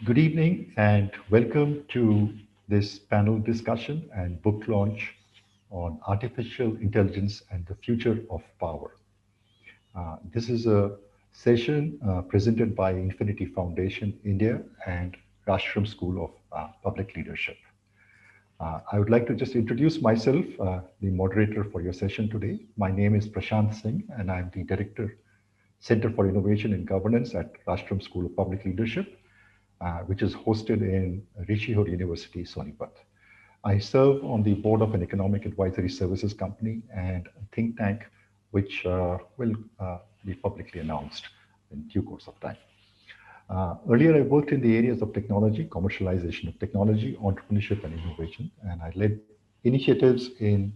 Good evening and welcome to this panel discussion and book launch on artificial intelligence and the future of power. This is a session presented by Infinity Foundation India and Rashtram School of Public Leadership. I would like to just introduce myself, the moderator for your session today. My name is Prashant Singh and I'm the Director, Center for Innovation and Governance at Rashtram School of Public Leadership, which is hosted in Rishihor University, Sonipat. I serve on the board of an economic advisory services company and a think tank, which will be publicly announced in due course of time. Earlier, I worked in the areas of technology, commercialization of technology, entrepreneurship and innovation, and I led initiatives in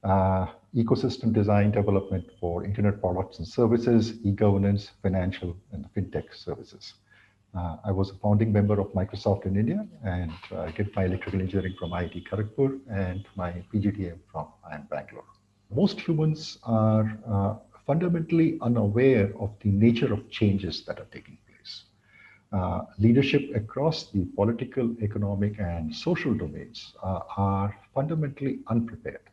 ecosystem design development for internet products and services, e-governance, financial and fintech services. I was a founding member of Microsoft in India, and I did my electrical engineering from IIT Kharagpur and my PGDM from IIM Bangalore. Most humans are fundamentally unaware of the nature of changes that are taking place. Leadership across the political, economic, and social domains are fundamentally unprepared.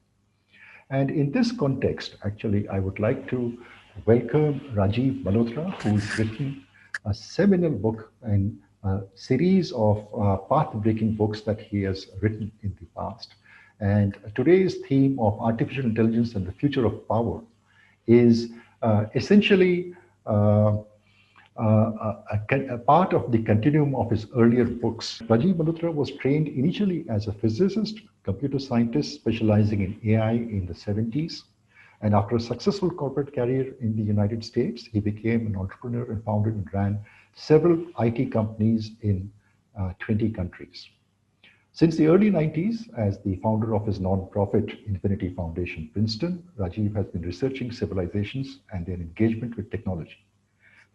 And in this context, actually, I would like to welcome Rajiv Malatra, who's written a seminal book and a series of path-breaking books that he has written in the past. And today's theme of artificial intelligence and the future of power is essentially a part of the continuum of his earlier books. Rajiv Malatra was trained initially as a physicist, computer scientist specializing in AI in the 70s. And after a successful corporate career in the United States, he became an entrepreneur and founded and ran several IT companies in 20 countries. Since the early 90s, as the founder of his nonprofit Infinity Foundation Princeton, Rajiv has been researching civilizations and their engagement with technology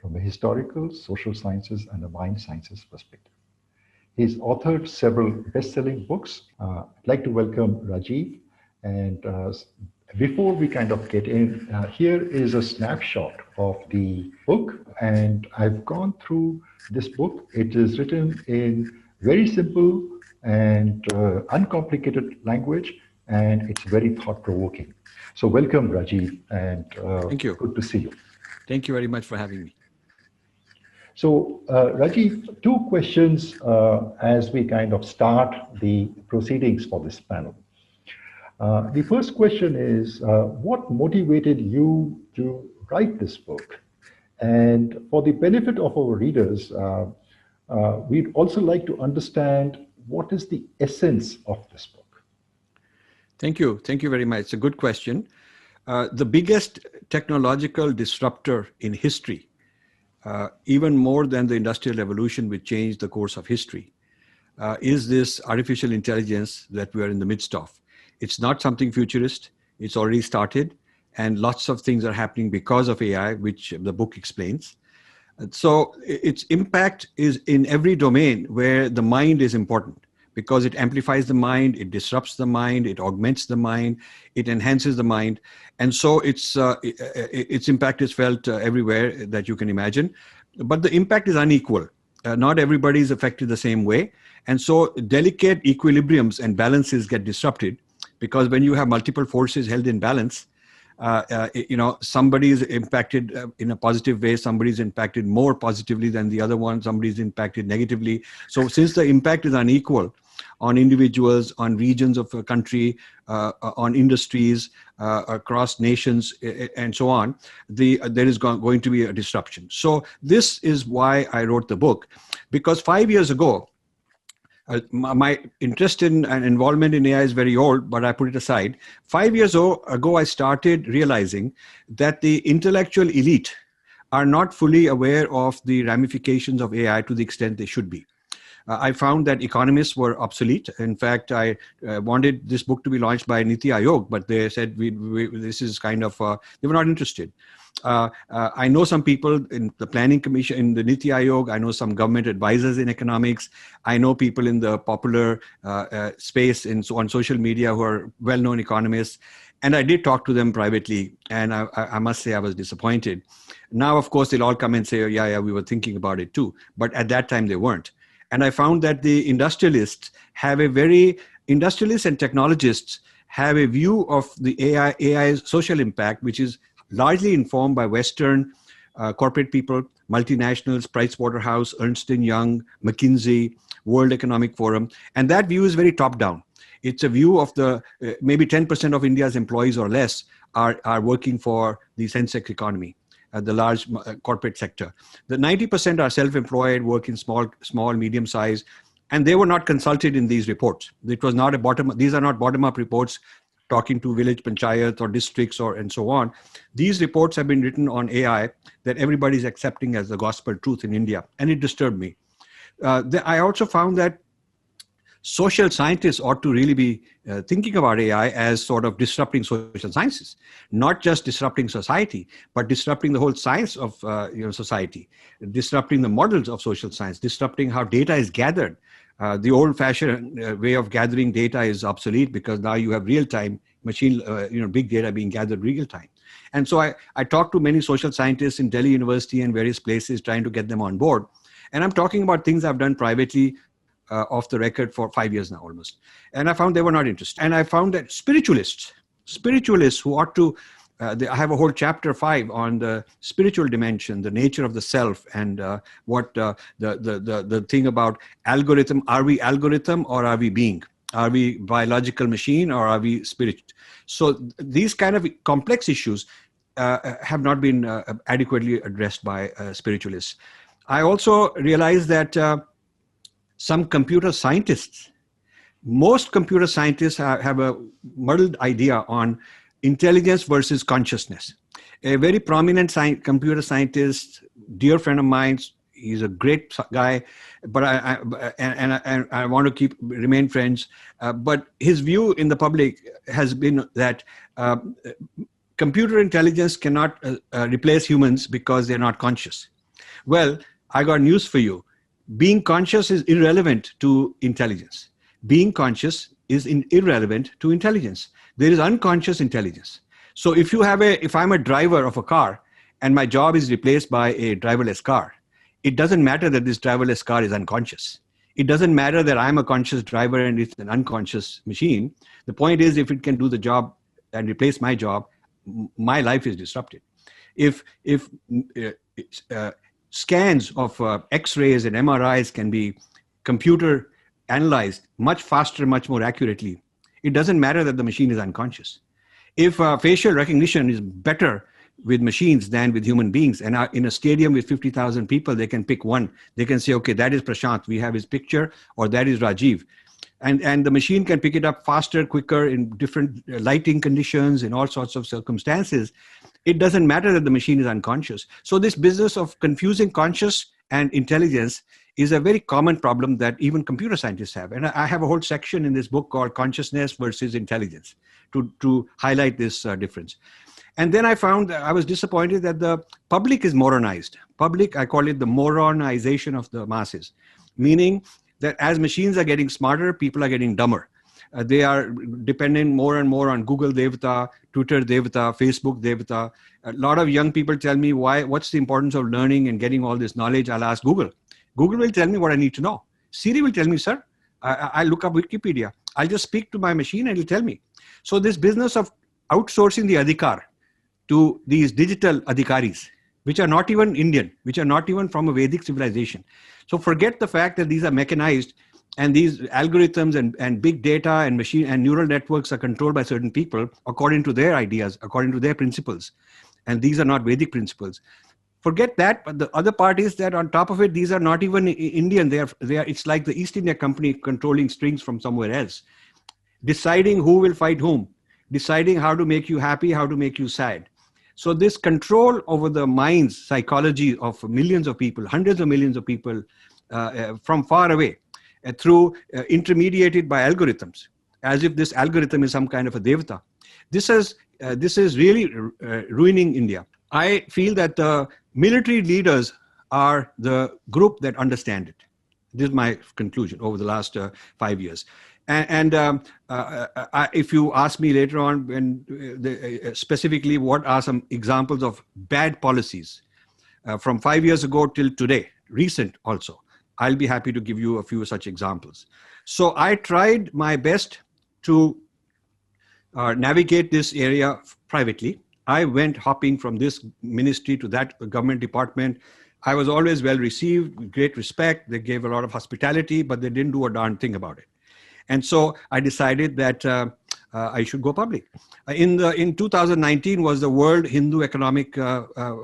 from a historical, social sciences, and a mind sciences perspective. He's authored several best-selling books. I'd like to welcome Rajiv. And before we kind of get in, here is a snapshot of the book. And I've gone through this book. It is written in very simple and uncomplicated language. and it's very thought-provoking. So welcome, Rajiv, and Thank you. good to see you. Thank you very much for having me. So, Rajiv, two questions as we kind of start the proceedings for this panel. The first question is, what motivated you to write this book? And for the benefit of our readers, we'd also like to understand what is the essence of this book. Thank you. Thank you very much. It's a good question. The biggest technological disruptor in history, even more than the Industrial Revolution, which changed the course of history, is this artificial intelligence that we are in the midst of. It's not something futurist. It's already started, and lots of things are happening because of AI, which the book explains. So its impact is in every domain where the mind is important, because it amplifies the mind, it disrupts the mind, it augments the mind, it enhances the mind. And so its impact is felt everywhere that you can imagine. But the impact is unequal. Not everybody is affected the same way. And so delicate equilibriums and balances get disrupted, because when you have multiple forces held in balance, somebody is impacted in a positive way, somebody is impacted more positively than the other one, somebody is impacted negatively. So since the impact is unequal on individuals, on regions of a country, on industries, across nations, and so on, there is going to be a disruption. So this is why I wrote the book, because 5 years ago, my interest in and involvement in AI is very old, but I put it aside. 5 years ago, I started realizing that the intellectual elite are not fully aware of the ramifications of AI to the extent they should be. I found that economists were obsolete. In fact, I wanted this book to be launched by Niti Aayog, but they said this is kind of, they were not interested. I know some people in the planning commission, in the Niti Aayog. I know some government advisors in economics. I know people in the popular space on social media who are well-known economists. And I did talk to them privately, and I must say I was disappointed. Now, of course, they'll all come and say, oh, yeah, we were thinking about it too. But at that time, they weren't. And I found that the industrialists and technologists have a view of the AI's social impact, which is largely informed by Western corporate people, multinationals, Pricewaterhouse, Ernst & Young, McKinsey, World Economic Forum. And that view is very top-down. It's a view of the maybe 10% of India's employees or less are working for the Sensex economy, the large corporate sector. The 90% are self-employed, work in small, medium size, and they were not consulted in these reports. It was not these are not bottom-up reports talking to village panchayats or districts and so on. These reports have been written on AI that everybody is accepting as the gospel truth in India, and it disturbed me. I also found that social scientists ought to really be thinking about AI as sort of disrupting social sciences, not just disrupting society, but disrupting the whole science of society, disrupting the models of social science, disrupting how data is gathered. The old-fashioned way of gathering data is obsolete, because now you have real-time big data being gathered real-time. And so I talked to many social scientists in Delhi University and various places, trying to get them on board. And I'm talking about things I've done privately, off the record, for 5 years now almost. And I found they were not interested. And I found that spiritualists who ought to, I have a whole chapter 5 on the spiritual dimension, the nature of the self, and what the thing about algorithm. Are we algorithm or are we being? Are we biological machine or are we spirit? So these kind of complex issues have not been adequately addressed by spiritualists. I also realized that most computer scientists have a muddled idea on intelligence versus consciousness. A very prominent computer scientist, dear friend of mine, he's a great guy, but I want to remain friends. But his view in the public has been that computer intelligence cannot replace humans because they're not conscious. Well, I got news for you. Being conscious is irrelevant to intelligence. Being conscious is irrelevant to intelligence. There is unconscious intelligence. So if I'm a driver of a car and my job is replaced by a driverless car, it doesn't matter that this driverless car is unconscious. It doesn't matter that I'm a conscious driver and it's an unconscious machine. The point is, if it can do the job and replace my job, my life is disrupted. If uh, scans of X-rays and MRIs can be computer analyzed much faster, much more accurately, it doesn't matter that the machine is unconscious. If facial recognition is better with machines than with human beings, and in a stadium with 50,000 people, they can pick one. They can say, okay, that is Prashant, we have his picture, or that is Rajiv. And the machine can pick it up faster, quicker, in different lighting conditions, in all sorts of circumstances. It doesn't matter that the machine is unconscious. So this business of confusing conscious and intelligence is a very common problem that even computer scientists have. And I have a whole section in this book called Consciousness versus Intelligence to highlight this difference. And then I found that I was disappointed that the public is moronized. Public, I call it the moronization of the masses, meaning that as machines are getting smarter, people are getting dumber. They are dependent more and more on Google Devata, Twitter Devata, Facebook Devata. A lot of young people tell me, what's the importance of learning and getting all this knowledge? I'll ask Google. Google will tell me what I need to know. Siri will tell me, sir. I'll look up Wikipedia. I'll just speak to my machine and it'll tell me. So this business of outsourcing the adhikar to these digital adhikaris, which are not even Indian, which are not even from a Vedic civilization. So forget the fact that these are mechanized and these algorithms and big data and machine and neural networks are controlled by certain people according to their ideas, according to their principles. And these are not Vedic principles. Forget that, but the other part is that on top of it, these are not even Indian. They are. It's like the East India Company controlling strings from somewhere else, deciding who will fight whom, deciding how to make you happy, how to make you sad. So this control over the mind's psychology of millions of people, hundreds of millions of people from far away, through intermediated by algorithms, as if this algorithm is some kind of a devata. This is really ruining India. I feel that the military leaders are the group that understand it. This is my conclusion over the last 5 years. If you ask me later on, specifically what are some examples of bad policies from 5 years ago till today, recent also, I'll be happy to give you a few such examples. So I tried my best to navigate this area privately. I went hopping from this ministry to that government department. I was always well received, great respect. They gave a lot of hospitality, but they didn't do a darn thing about it. And so I decided that I should go public. In 2019 was the World Hindu Economic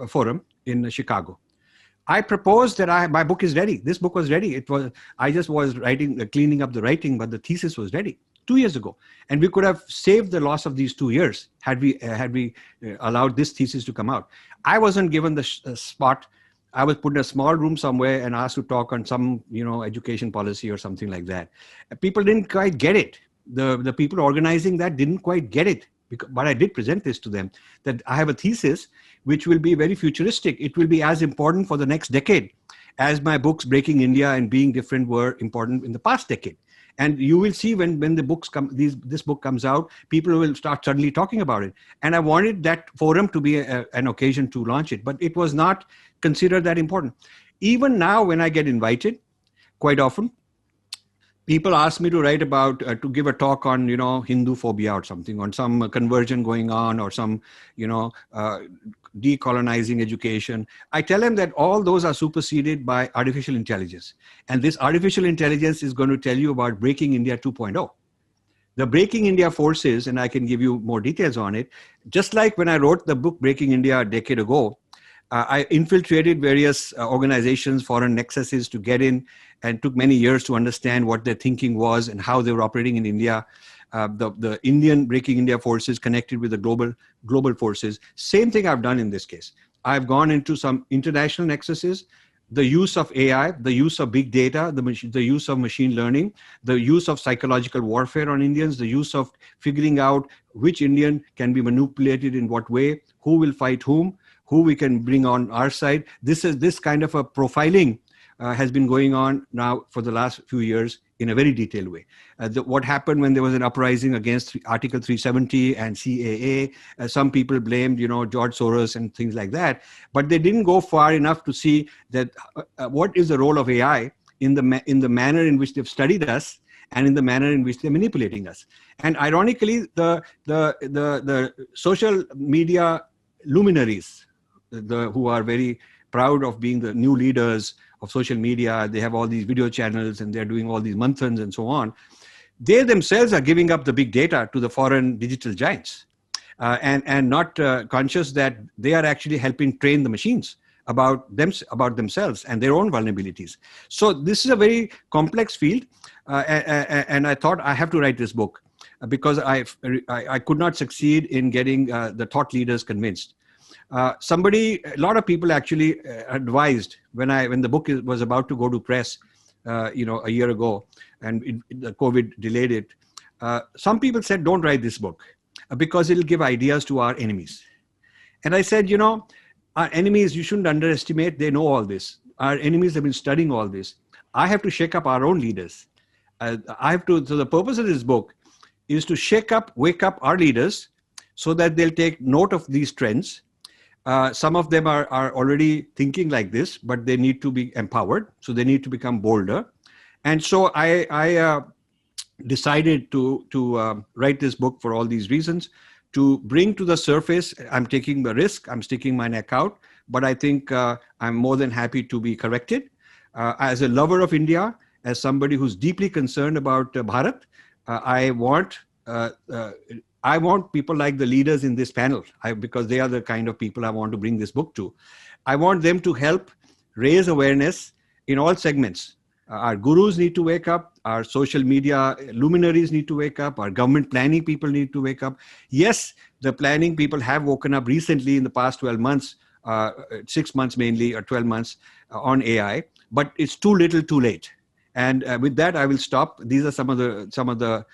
Forum in Chicago. I proposed that my book is ready. This book was ready. I just was cleaning up the writing, but the thesis was ready 2 years ago. And we could have saved the loss of these 2 years had we allowed this thesis to come out. I wasn't given the spot. I was put in a small room somewhere and asked to talk on some, education policy or something like that. People didn't quite get it. The people organizing that didn't quite get it. But I did present this to them, that I have a thesis which will be very futuristic. It will be as important for the next decade as my books Breaking India and Being Different were important in the past decade. And you will see when the books come, this book comes out, people will start suddenly talking about it. And I wanted that forum to be an occasion to launch it, but it was not considered that important. Even now, when I get invited, quite often, people ask me to write about, to give a talk on, Hindu phobia or something, on some conversion going on or some, decolonizing education. I tell them that all those are superseded by artificial intelligence. And this artificial intelligence is going to tell you about Breaking India 2.0. The Breaking India forces, and I can give you more details on it, just like when I wrote the book Breaking India a decade ago, I infiltrated various organizations, foreign nexuses to get in, and took many years to understand what their thinking was and how they were operating in India. The Indian Breaking India forces connected with the global forces. Same thing I've done in this case. I've gone into some international nexuses, the use of AI, the use of big data, the use of machine learning, the use of psychological warfare on Indians, the use of figuring out which Indian can be manipulated in what way, who will fight whom, who we can bring on our side. This kind of a profiling has been going on now for the last few years in a very detailed way. What happened when there was an uprising against Article 370 and CAA, some people blamed, George Soros and things like that, but they didn't go far enough to see that what is the role of AI in the manner in which they've studied us and in the manner in which they're manipulating us. And ironically, the social media luminaries, who are very proud of being the new leaders of social media, they have all these video channels and they're doing all these mantrans and so on. They themselves are giving up the big data to the foreign digital giants, and not conscious that they are actually helping train the machines about themselves and their own vulnerabilities. So this is a very complex field, and I thought I have to write this book because I could not succeed in getting the thought leaders convinced. A lot of people actually advised when the book was about to go to press, a year ago, and the COVID delayed it. Some people said, "Don't write this book because it'll give ideas to our enemies." And I said, our enemies, you shouldn't underestimate. They know all this. Our enemies have been studying all this. I have to shake up our own leaders. So the purpose of this book is to wake up our leaders so that they'll take note of these trends. Some of them are already thinking like this, but they need to be empowered. So they need to become bolder. And so I decided to write this book for all these reasons, to bring to the surface. I'm taking the risk. I'm sticking my neck out. But I think I'm more than happy to be corrected. As a lover of India, as somebody who's deeply concerned about Bharat, I want people like the leaders in this panel, because they are the kind of people I want to bring this book to. I want them to help raise awareness in all segments. Our gurus need to wake up. Our social media luminaries need to wake up. Our government planning people need to wake up. Yes, the planning people have woken up recently in the past 12 months, 6 months mainly, or 12 months on AI, but it's too little, too late. And with that, I will stop. These are some of the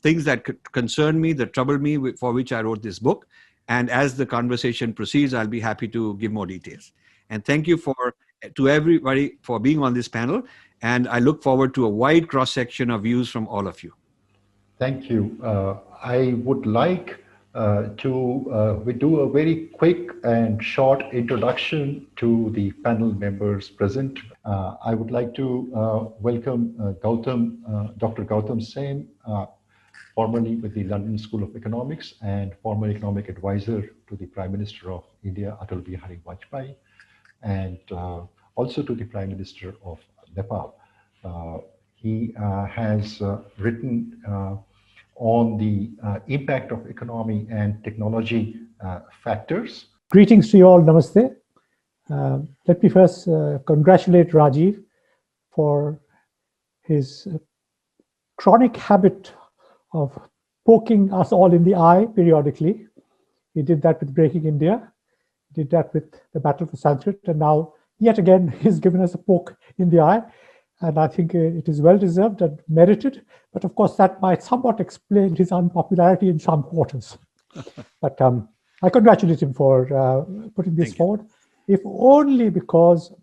things that concern me, that trouble me, for which I wrote this book. And as the conversation proceeds, I'll be happy to give more details. And thank you to everybody for being on this panel. And I look forward to a wide cross-section of views from all of you. Thank you. I would like we do a very quick and short introduction to the panel members present. I would like to welcome Dr. Gautam Sen, formerly with the London School of Economics and former economic advisor to the Prime Minister of India, Atal Bihari Vajpayee, and also to the Prime Minister of Nepal. He has written on the impact of economy and technology factors. Greetings to you all. Namaste. Let me first congratulate Rajiv for his chronic habit of poking us all in the eye periodically. He did that with Breaking India, did that with the Battle for Sanskrit, and now yet again he's given us a poke in the eye. And I think it is well deserved and merited. But of course, that might somewhat explain his unpopularity in some quarters. But I congratulate him for putting this forward, if only because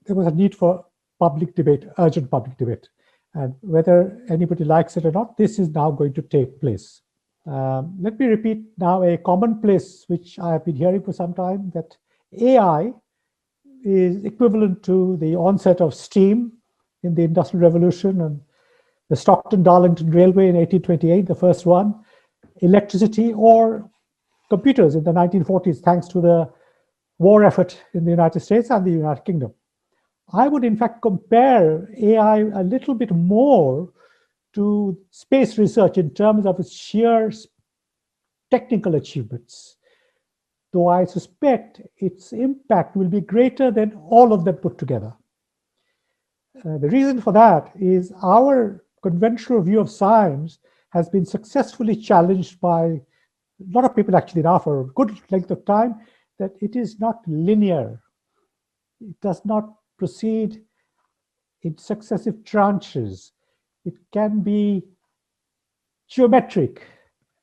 there was a need for public debate, urgent public debate. And whether anybody likes it or not, this is now going to take place. Let me repeat now a commonplace which I have been hearing for some time, that AI is equivalent to the onset of steam in the Industrial Revolution and the Stockton-Darlington Railway in 1828, the first one, electricity or computers in the 1940s, thanks to the war effort in the United States and the United Kingdom. I would in fact compare AI a little bit more to space research in terms of its sheer technical achievements, though I suspect its impact will be greater than all of them put together. The reason for that is our conventional view of science has been successfully challenged by a lot of people actually now for a good length of time, that it is not linear. It does not proceed in successive tranches. It can be geometric.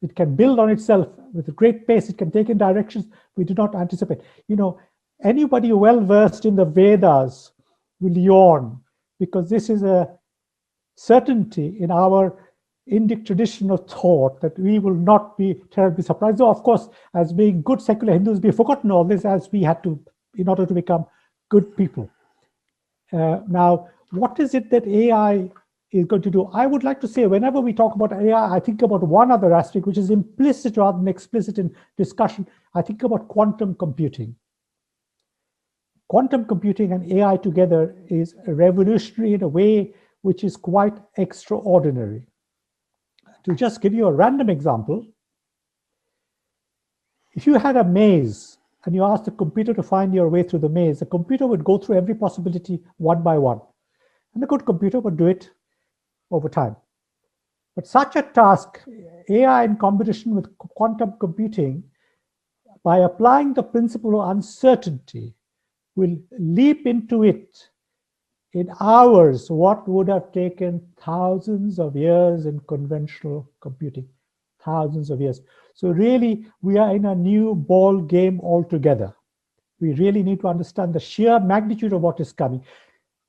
It can build on itself with a great pace. It can take in directions we do not anticipate. Anybody well-versed in the Vedas will yawn, because this is a certainty in our Indic tradition of thought that we will not be terribly surprised. Though, of course, as being good secular Hindus, we have forgotten all this, as we had to, in order to become good people. Now, what is it that AI is going to do? I would like to say, whenever we talk about AI, I think about one other aspect, which is implicit rather than explicit in discussion. I think about quantum computing. Quantum computing and AI together is revolutionary in a way which is quite extraordinary. To just give you a random example, if you had a maze and you asked the computer to find your way through the maze, the computer would go through every possibility one by one. And a good computer would do it over time. But such a task, AI in combination with quantum computing, by applying the principle of uncertainty, will leap into it in hours what would have taken thousands of years in conventional computing. Thousands of years. So really, we are in a new ball game altogether. We really need to understand the sheer magnitude of what is coming.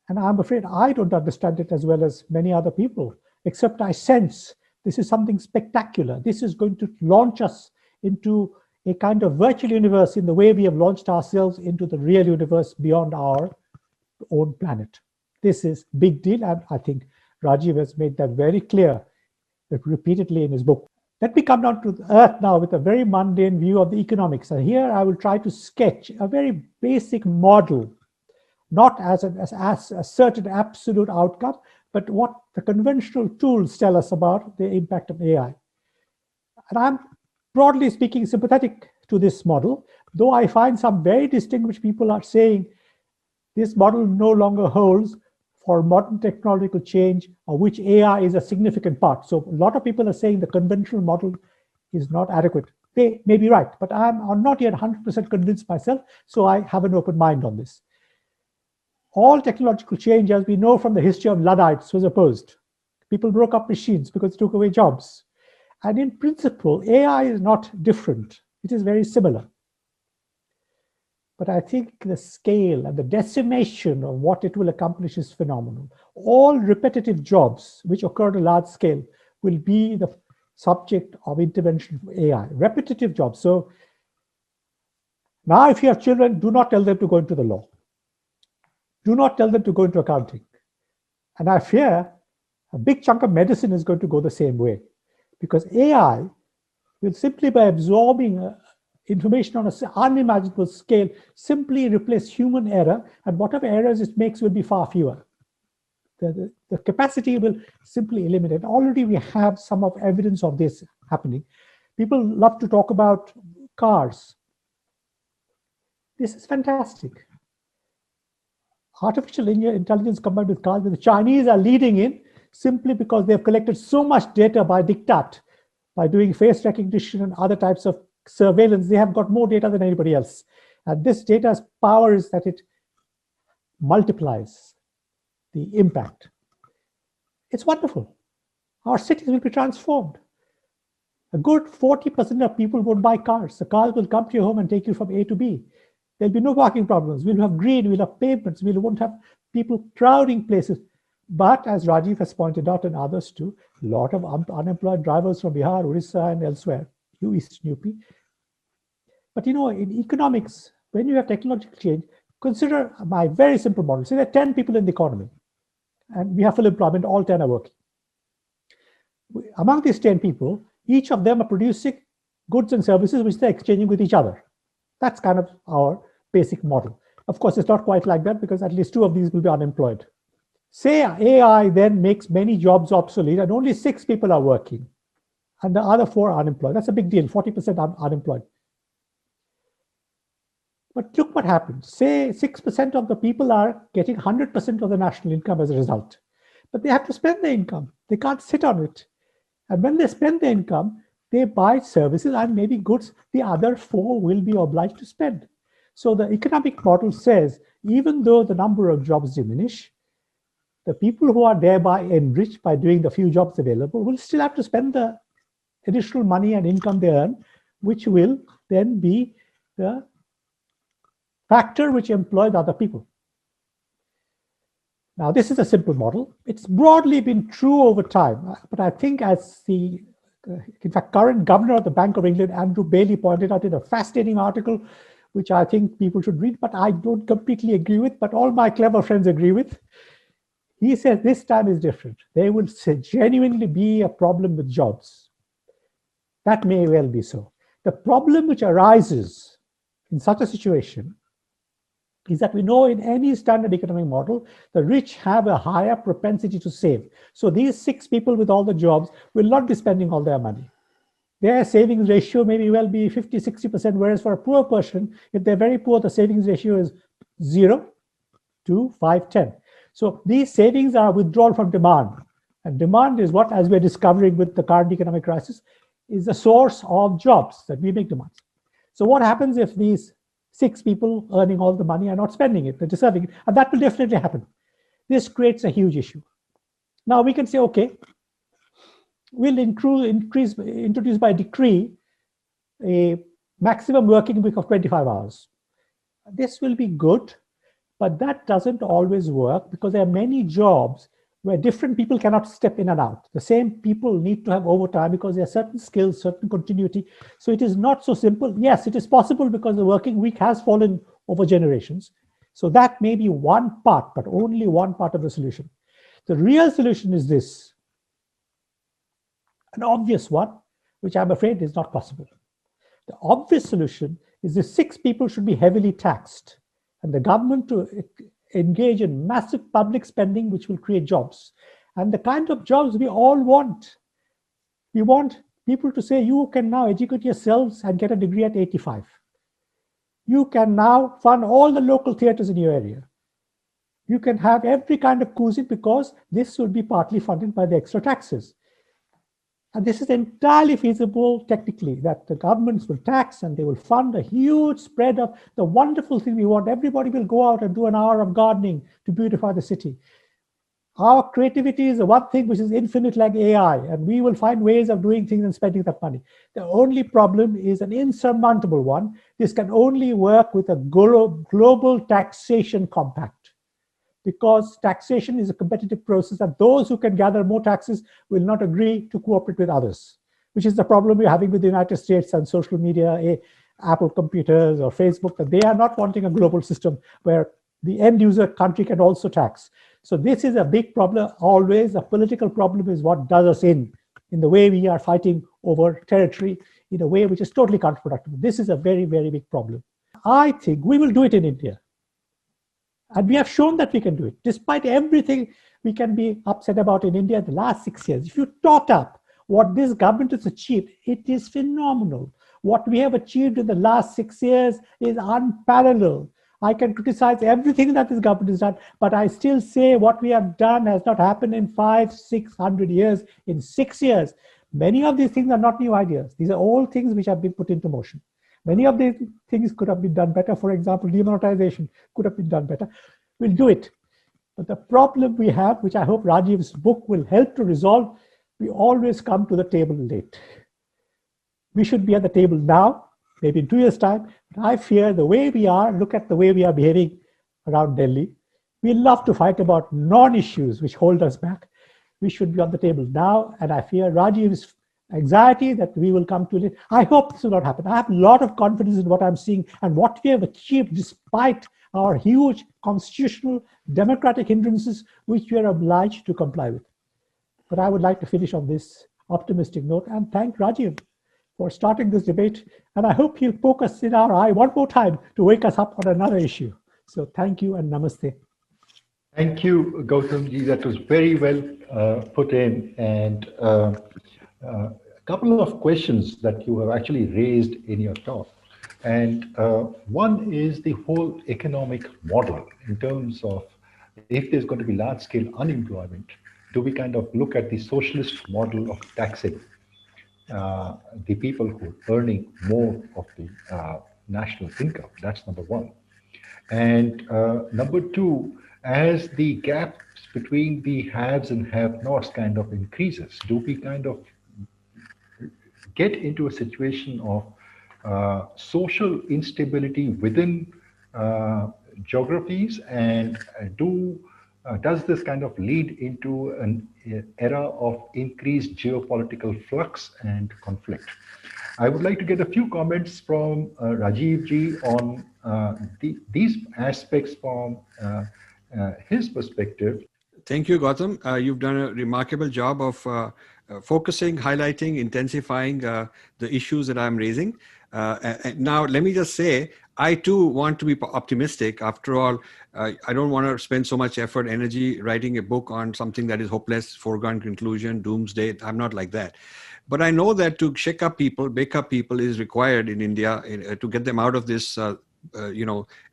And I'm afraid I don't understand it as well as many other people, except I sense this is something spectacular. This is going to launch us into a kind of virtual universe in the way we have launched ourselves into the real universe beyond our own planet. This is a big deal, and I think Rajiv has made that very clear repeatedly in his book. Let me come down to earth now with a very mundane view of the economics. And here I will try to sketch a very basic model, not as a certain absolute outcome, but what the conventional tools tell us about the impact of AI. And I'm broadly speaking sympathetic to this model, though I find some very distinguished people are saying this model no longer holds for modern technological change, of which AI is a significant part. So a lot of people are saying the conventional model is not adequate. They may be right, but I'm not yet 100% convinced myself, so I have an open mind on this. All technological change, as we know from the history of Luddites, was opposed. People broke up machines because it took away jobs. And in principle, AI is not different. It is very similar. But I think the scale and the decimation of what it will accomplish is phenomenal. All repetitive jobs which occur at a large scale will be the subject of intervention for AI. Repetitive jobs. So now if you have children, do not tell them to go into the law. Do not tell them to go into accounting. And I fear a big chunk of medicine is going to go the same way, because AI will simply, by absorbing information on an unimaginable scale, simply replace human error, and whatever errors it makes will be far fewer. The capacity will simply eliminate. Already we have some of evidence of this happening. People love to talk about cars. This is fantastic. Artificial intelligence combined with cars, the Chinese are leading in simply because they've collected so much data by diktat, by doing face recognition and other types of surveillance. They have got more data than anybody else. And this data's power is that it multiplies the impact. It's wonderful. Our cities will be transformed. A good 40% of people won't buy cars. The cars will come to your home and take you from A to B. There'll be no parking problems. We'll have green, we'll have pavements, we won't have people crowding places. But as Rajiv has pointed out and others too, a lot of unemployed drivers from Bihar, Orissa, and elsewhere, Eastern UP. But in economics, when you have technological change, consider my very simple model. Say there are 10 people in the economy, and we have full employment, all 10 are working. Among these 10 people, each of them are producing goods and services which they're exchanging with each other. That's kind of our basic model. Of course, it's not quite like that, because at least 2 of these will be unemployed. Say AI then makes many jobs obsolete and only 6 people are working, and the other 4 are unemployed. That's a big deal, 40% unemployed. But look what happens. Say 6% of the people are getting 100% of the national income as a result. But they have to spend the income. They can't sit on it. And when they spend the income, they buy services and maybe goods the other 4 will be obliged to spend. So the economic model says, even though the number of jobs diminish, the people who are thereby enriched by doing the few jobs available will still have to spend the additional money and income they earn, which will then be the factor which employs other people. Now, this is a simple model. It's broadly been true over time, but I think as the, in fact, current governor of the Bank of England, Andrew Bailey, pointed out in a fascinating article which I think people should read, but I don't completely agree with, but all my clever friends agree with. He says this time is different. There will genuinely be a problem with jobs. That may well be so. The problem which arises in such a situation is that we know in any standard economic model, the rich have a higher propensity to save. So these 6 people with all the jobs will not be spending all their money. Their savings ratio may well be 50, 60%, whereas for a poor person, if they're very poor, the savings ratio is 0 to 5, 10. So these savings are withdrawn from demand. And demand is what, as we're discovering with the current economic crisis, is the source of jobs that we make demands. So what happens if these 6 people earning all the money are not spending it, they're deserving it? And that will definitely happen. This creates a huge issue. Now we can say, okay, we'll introduce by decree a maximum working week of 25 hours. This will be good, but that doesn't always work because there are many jobs where different people cannot step in and out. The same people need to have overtime because there are certain skills, certain continuity. So it is not so simple. Yes, it is possible because the working week has fallen over generations. So that may be one part, but only one part of the solution. The real solution is this, an obvious one, which I'm afraid is not possible. The obvious solution is the 6 people should be heavily taxed and the government to engage in massive public spending, which will create jobs. And the kind of jobs we all want. We want people to say, you can now educate yourselves and get a degree at 85. You can now fund all the local theaters in your area. You can have every kind of cuisine because this will be partly funded by the extra taxes. And this is entirely feasible technically, that the governments will tax and they will fund a huge spread of the wonderful thing we want. Everybody will go out and do an hour of gardening to beautify the city. Our creativity is the one thing which is infinite like AI, and we will find ways of doing things and spending that money. The only problem is an insurmountable one. This can only work with a global taxation compact, because taxation is a competitive process and those who can gather more taxes will not agree to cooperate with others, which is the problem we're having with the United States and social media, Apple computers or Facebook, that they are not wanting a global system where the end user country can also tax. So this is a big problem. Always a political problem is what does us in the way we are fighting over territory in a way which is totally counterproductive. This is a very, very big problem. I think we will do it in India. And we have shown that we can do it. Despite everything we can be upset about in India in the last 6 years, if you tot up what this government has achieved, it is phenomenal. What we have achieved in the last 6 years is unparalleled. I can criticize everything that this government has done, but I still say what we have done has not happened in 500, 600 years, in 6 years. Many of these things are not new ideas. These are all things which have been put into motion. Many of these things could have been done better. For example, demonetization could have been done better. We'll do it. But the problem we have, which I hope Rajiv's book will help to resolve, we always come to the table late. We should be at the table now, maybe in 2 years' time. But I fear the way we are, look at the way we are behaving around Delhi. We love to fight about non-issues which hold us back. We should be on the table now. And I fear Rajiv's anxiety that we will come to it. I hope this will not happen. I have a lot of confidence in what I'm seeing and what we have achieved despite our huge constitutional democratic hindrances, which we are obliged to comply with. But I would like to finish on this optimistic note and thank Rajiv for starting this debate. And I hope he'll poke us in our eye one more time to wake us up on another issue. So thank you and namaste. Thank you, Gautamji. That was very well put in. And a couple of questions that you have actually raised in your talk. And one is the whole economic model in terms of if there's going to be large scale unemployment, do we kind of look at the socialist model of taxing the people who are earning more of the national income? That's number one. And number two, as the gaps between the haves and have-nots kind of increases, do we kind of get into a situation of social instability within geographies, and do Does this kind of lead into an era of increased geopolitical flux and conflict? I would like to get a few comments from Rajiv ji on these aspects from his perspective. Thank you, Gautam. You've done a remarkable job of focusing, highlighting, intensifying the issues that I'm raising. And now, let me just say, I too want to be optimistic. After all, I don't want to spend so much effort, energy writing a book on something that is hopeless, foregone conclusion, doomsday. I'm not like that. But I know that to shake up people, bake up people is required in India to get them out of this,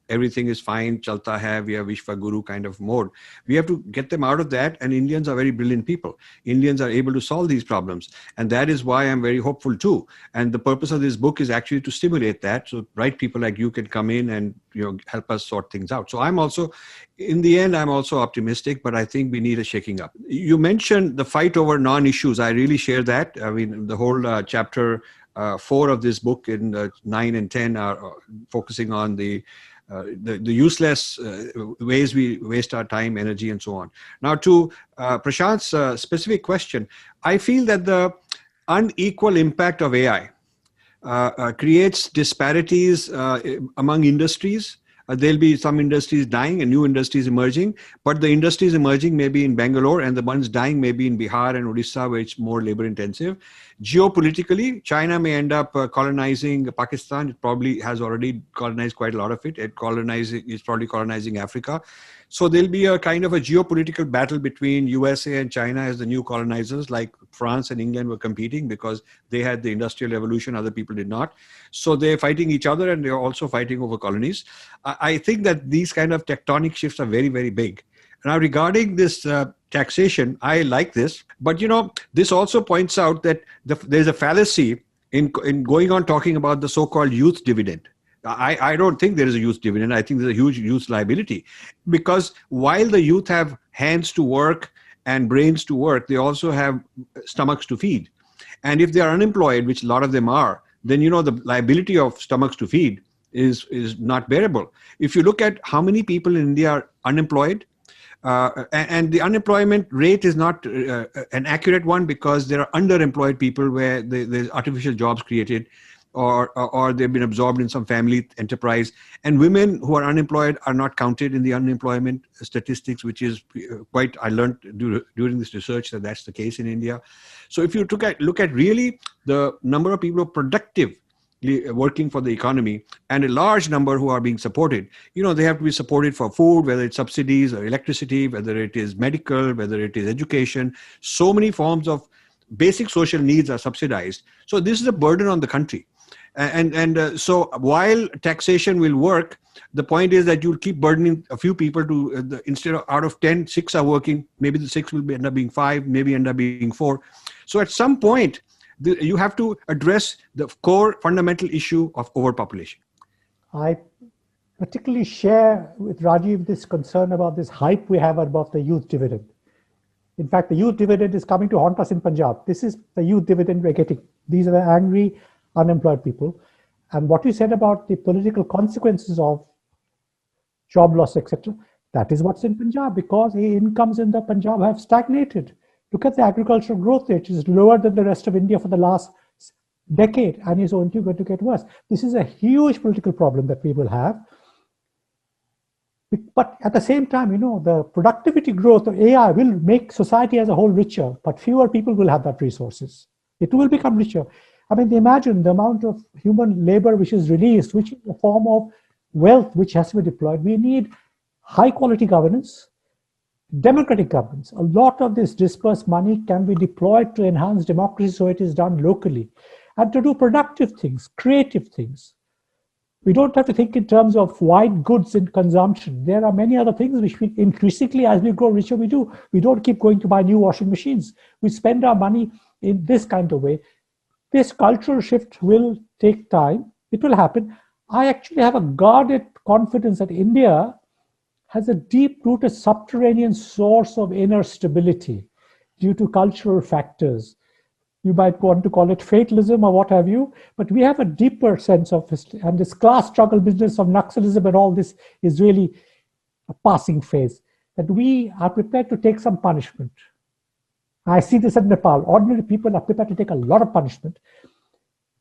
everything is fine, chalta hai, we are Vishwa Guru kind of mode. We have to get them out of that, and Indians are very brilliant people. Indians are able to solve these problems, and that is why I'm very hopeful too. And the purpose of this book is actually to stimulate that, so bright people like you can come in and help us sort things out. So I'm also, in the end, I'm also optimistic, but I think we need a shaking up. You mentioned the fight over non-issues. I really share that. I mean, the whole chapter 4 of this book in 9 and 10 are focusing on the useless ways we waste our time, energy, and so on. Now, to Prashant's specific question, I feel that the unequal impact of AI creates disparities among industries. There'll be some industries dying and new industries emerging, but the industries emerging may be in Bangalore and the ones dying may be in Bihar and Odisha, where it's more labor intensive. Geopolitically, China may end up colonizing Pakistan. It probably has already colonized quite a lot of it. It's probably colonizing Africa. So there'll be a kind of a geopolitical battle between USA and China as the new colonizers, like France and England were competing because they had the industrial revolution, other people did not. So they're fighting each other and they're also fighting over colonies. I think that these kind of tectonic shifts are very, very big. Now, regarding this taxation, I like this. But, this also points out that there's a fallacy in going on talking about the so-called youth dividend. I don't think there is a youth dividend. I think there's a huge youth liability, because while the youth have hands to work and brains to work, they also have stomachs to feed. And if they are unemployed, which a lot of them are, then, the liability of stomachs to feed is not bearable. If you look at how many people in India are unemployed, and the unemployment rate is not an accurate one, because there are underemployed people where there's artificial jobs created, or they've been absorbed in some family enterprise. And women who are unemployed are not counted in the unemployment statistics, which is quite, I learned during this research that that's the case in India. So if you look at really the number of people who are productively working for the economy, and a large number who are being supported, they have to be supported for food, whether it's subsidies or electricity, whether it is medical, whether it is education. So many forms of basic social needs are subsidized. So this is a burden on the country. So while taxation will work, the point is that you'll keep burdening a few people to, instead of out of 10, 6 are working, maybe the 6 will end up being 5, maybe end up being 4. So at some point, you have to address the core fundamental issue of overpopulation. I particularly share with Rajiv this concern about this hype we have about the youth dividend. In fact, the youth dividend is coming to haunt us in Punjab. This is the youth dividend we're getting. These are the angry, unemployed people. And what you said about the political consequences of job loss, etc., that is what's in Punjab, because the incomes in the Punjab have stagnated. Look at the agricultural growth rate, which is lower than the rest of India for the last decade, and is only going to get worse. This is a huge political problem that we will have. But at the same time, the productivity growth of AI will make society as a whole richer, but fewer people will have that resources. It will become richer. I mean, imagine the amount of human labor which is released, which is a form of wealth which has to be deployed. We need high quality governance, democratic governance. A lot of this dispersed money can be deployed to enhance democracy, so it is done locally, and to do productive things, creative things. We don't have to think in terms of white goods in consumption. There are many other things which we increasingly, as we grow richer, we do. We don't keep going to buy new washing machines. We spend our money in this kind of way. This cultural shift will take time. It will happen. I actually have a guarded confidence that India has a deep-rooted subterranean source of inner stability due to cultural factors. You might want to call it fatalism or what have you, but we have a deeper sense of history. And this class struggle business of Naxalism and all this is really a passing phase. that we are prepared to take some punishment. I see this in Nepal. Ordinary people are prepared to take a lot of punishment.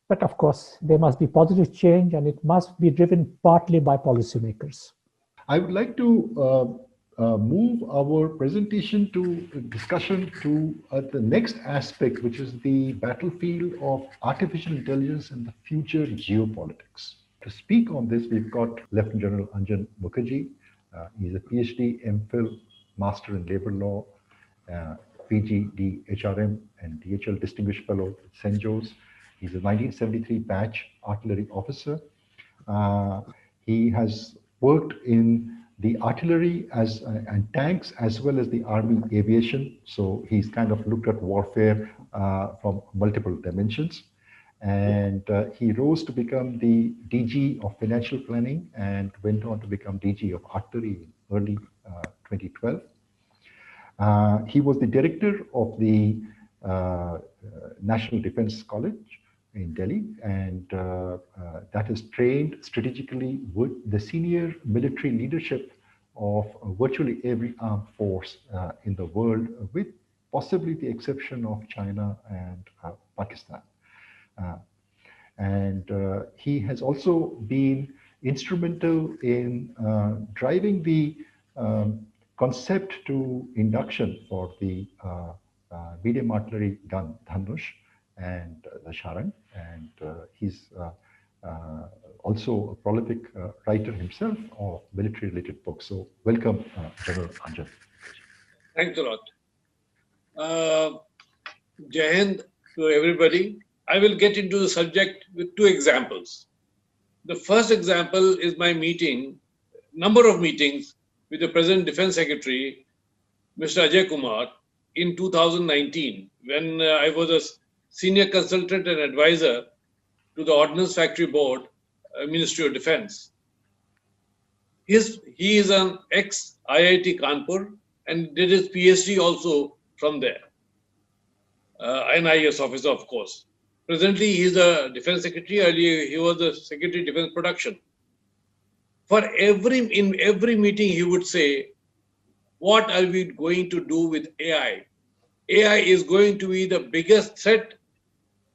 But of course, there must be positive change, and it must be driven partly by policymakers. I would like to move our presentation to discussion to the next aspect, which is the battlefield of artificial intelligence and the future geopolitics. To speak on this, we've got Lieutenant General Anjan Mukherjee. He's a PhD, MPhil, Master in Labor Law, PG, DHRM, and DHL Distinguished Fellow at St. Joe's. He's a 1973 batch artillery officer. He has worked in the artillery and tanks as well as the army aviation. So he's kind of looked at warfare from multiple dimensions. And he rose to become the DG of financial planning and went on to become DG of artillery in early 2012. He was the director of the National Defense College in Delhi, and that has trained strategically with the senior military leadership of virtually every armed force in the world, with possibly the exception of China and Pakistan. And he has also been instrumental in driving the concept to induction for the medium artillery gun Dhanush and the Sharang, and he's also a prolific writer himself of military-related books. So welcome, General Anjan. Thanks a lot. Jai Hind to everybody. I will get into the subject with two examples. The first example is my number of meetings with the President Defense Secretary, Mr. Ajay Kumar, in 2019, when I was a senior consultant and advisor to the Ordnance Factory Board, Ministry of Defense. He is an ex-IIT Kanpur and did his PhD also from there. An IAS officer, of course. Presently, he is a Defense Secretary. Earlier, he was the Secretary of Defense Production. In every meeting, he would say, what are we going to do with AI? AI is going to be the biggest threat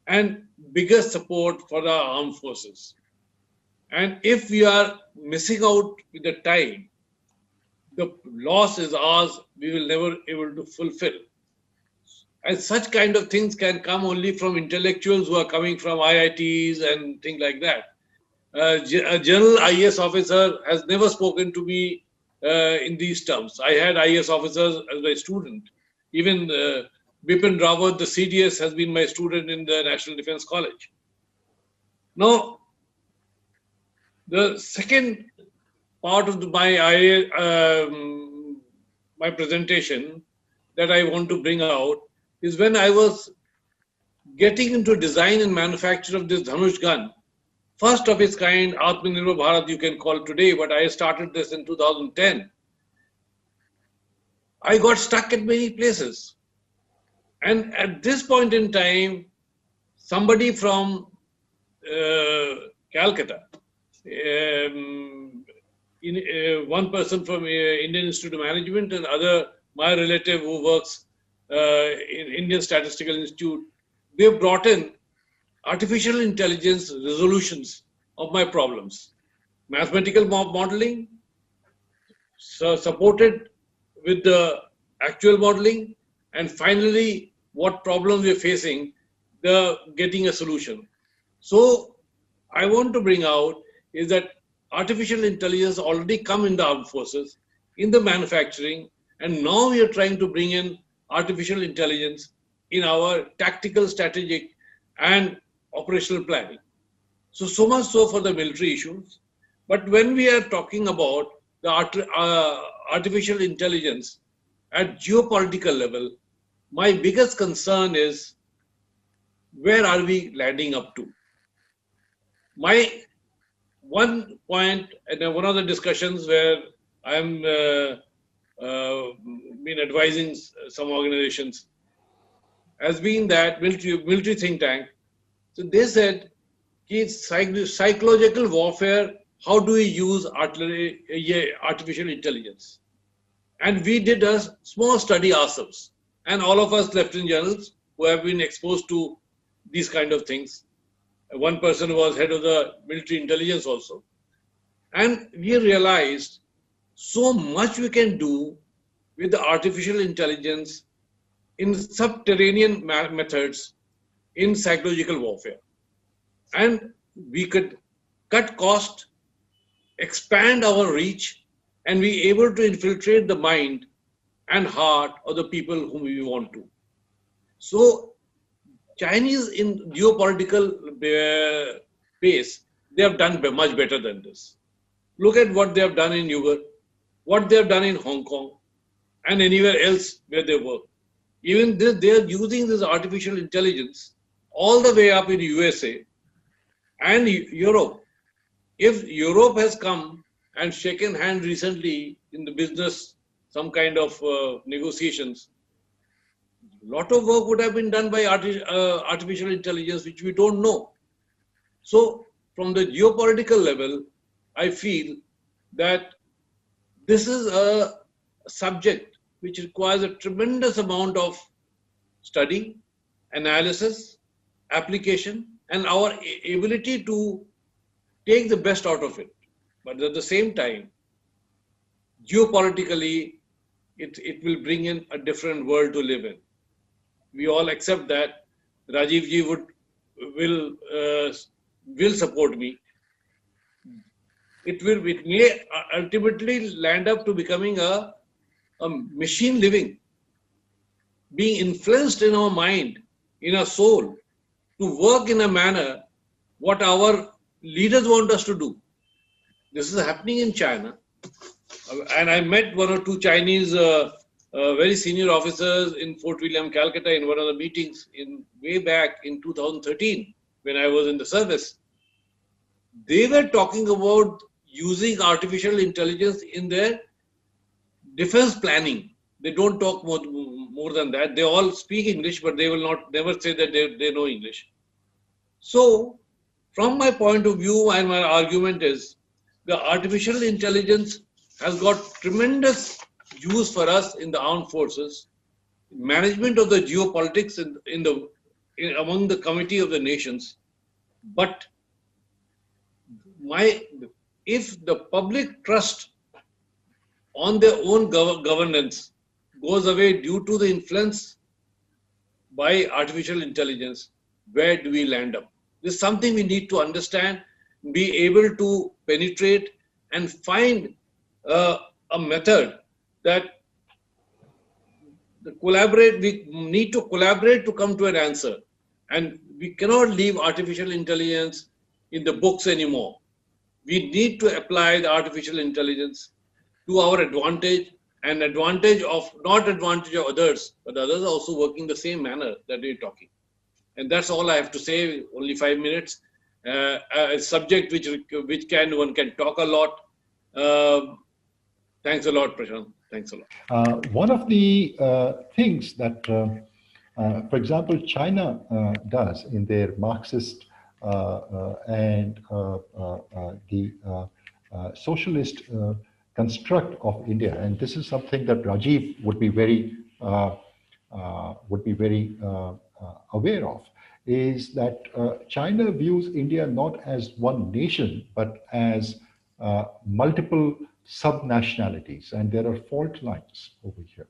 and biggest support for our armed forces. And if we are missing out with the time, the loss is ours, we will never able to fulfill. And such kind of things can come only from intellectuals who are coming from IITs and things like that. A general IAS officer has never spoken to me in these terms. I had IAS officers as my student. Even Bipin Rawat, the CDS, has been my student in the National Defense College. Now, the second part of my presentation that I want to bring out is when I was getting into design and manufacture of this Dhanush gun, first of its kind, Atmanirbhar Bharat you can call today, but I started this in 2010. I got stuck at many places. And at this point in time, somebody from Calcutta, one person from Indian Institute of Management and my relative who works in Indian Statistical Institute, they brought in artificial intelligence resolutions of my problems. Mathematical modeling, supported with the actual modeling, and finally, what problems we're facing, getting a solution. So, I want to bring out is that artificial intelligence already come in the armed forces, in the manufacturing, and now we are trying to bring in artificial intelligence in our tactical, strategic, and operational planning. So much so for the military issues. But when we are talking about the artificial intelligence at geopolitical level, my biggest concern is where are we landing up to? My one point, and one of the discussions where I'm been advising some organizations has been that military think tank. So they said, psychological warfare, how do we use artificial intelligence? And we did a small study ourselves. And all of us lieutenant generals who have been exposed to these kind of things. One person was head of the military intelligence also. And we realized so much we can do with the artificial intelligence in subterranean methods in psychological warfare. And we could cut cost, expand our reach, and be able to infiltrate the mind and heart of the people whom we want to. So Chinese in geopolitical base, they have done much better than this. Look at what they have done in Uyghur, what they have done in Hong Kong, and anywhere else where they work. Even this, they are using this artificial intelligence all the way up in USA and Europe. If Europe has come and shaken hands recently in the business, some kind of negotiations, a lot of work would have been done by artificial intelligence, which we don't know. So from the geopolitical level, I feel that this is a subject which requires a tremendous amount of study, analysis, application, and our ability to take the best out of it. But at the same time, geopolitically, it will bring in a different world to live in. We all accept that. Rajiv ji will support me. It may ultimately land up to becoming a machine living, being influenced in our mind, in our soul, to work in a manner what our leaders want us to do. This is happening in China. And I met one or two Chinese very senior officers in Fort William, Calcutta in one of the meetings way back in 2013 when I was in the service. They were talking about using artificial intelligence in their defense planning. They don't talk more than that. They all speak English, but they will never say that they know English. So, from my point of view, and my argument is, the artificial intelligence has got tremendous use for us in the armed forces, management of the geopolitics among the committee of the nations. But if the public trust on their own governance goes away due to the influence by artificial intelligence, where do we land up? This is something we need to understand, be able to penetrate and find a method that we need to collaborate to come to an answer. And we cannot leave artificial intelligence in the books anymore. We need to apply the artificial intelligence to our advantage and advantage of others, but others are also working the same manner that we're talking. And that's all I have to say, only 5 minutes. A subject which one can talk a lot. Thanks a lot, Prashant. Thanks a lot. One of the things that, for example, China does in their Marxist and the socialist construct of India, and this is something that Rajiv would be very aware of, is that China views India not as one nation, but as multiple sub-nationalities, and there are fault lines over here.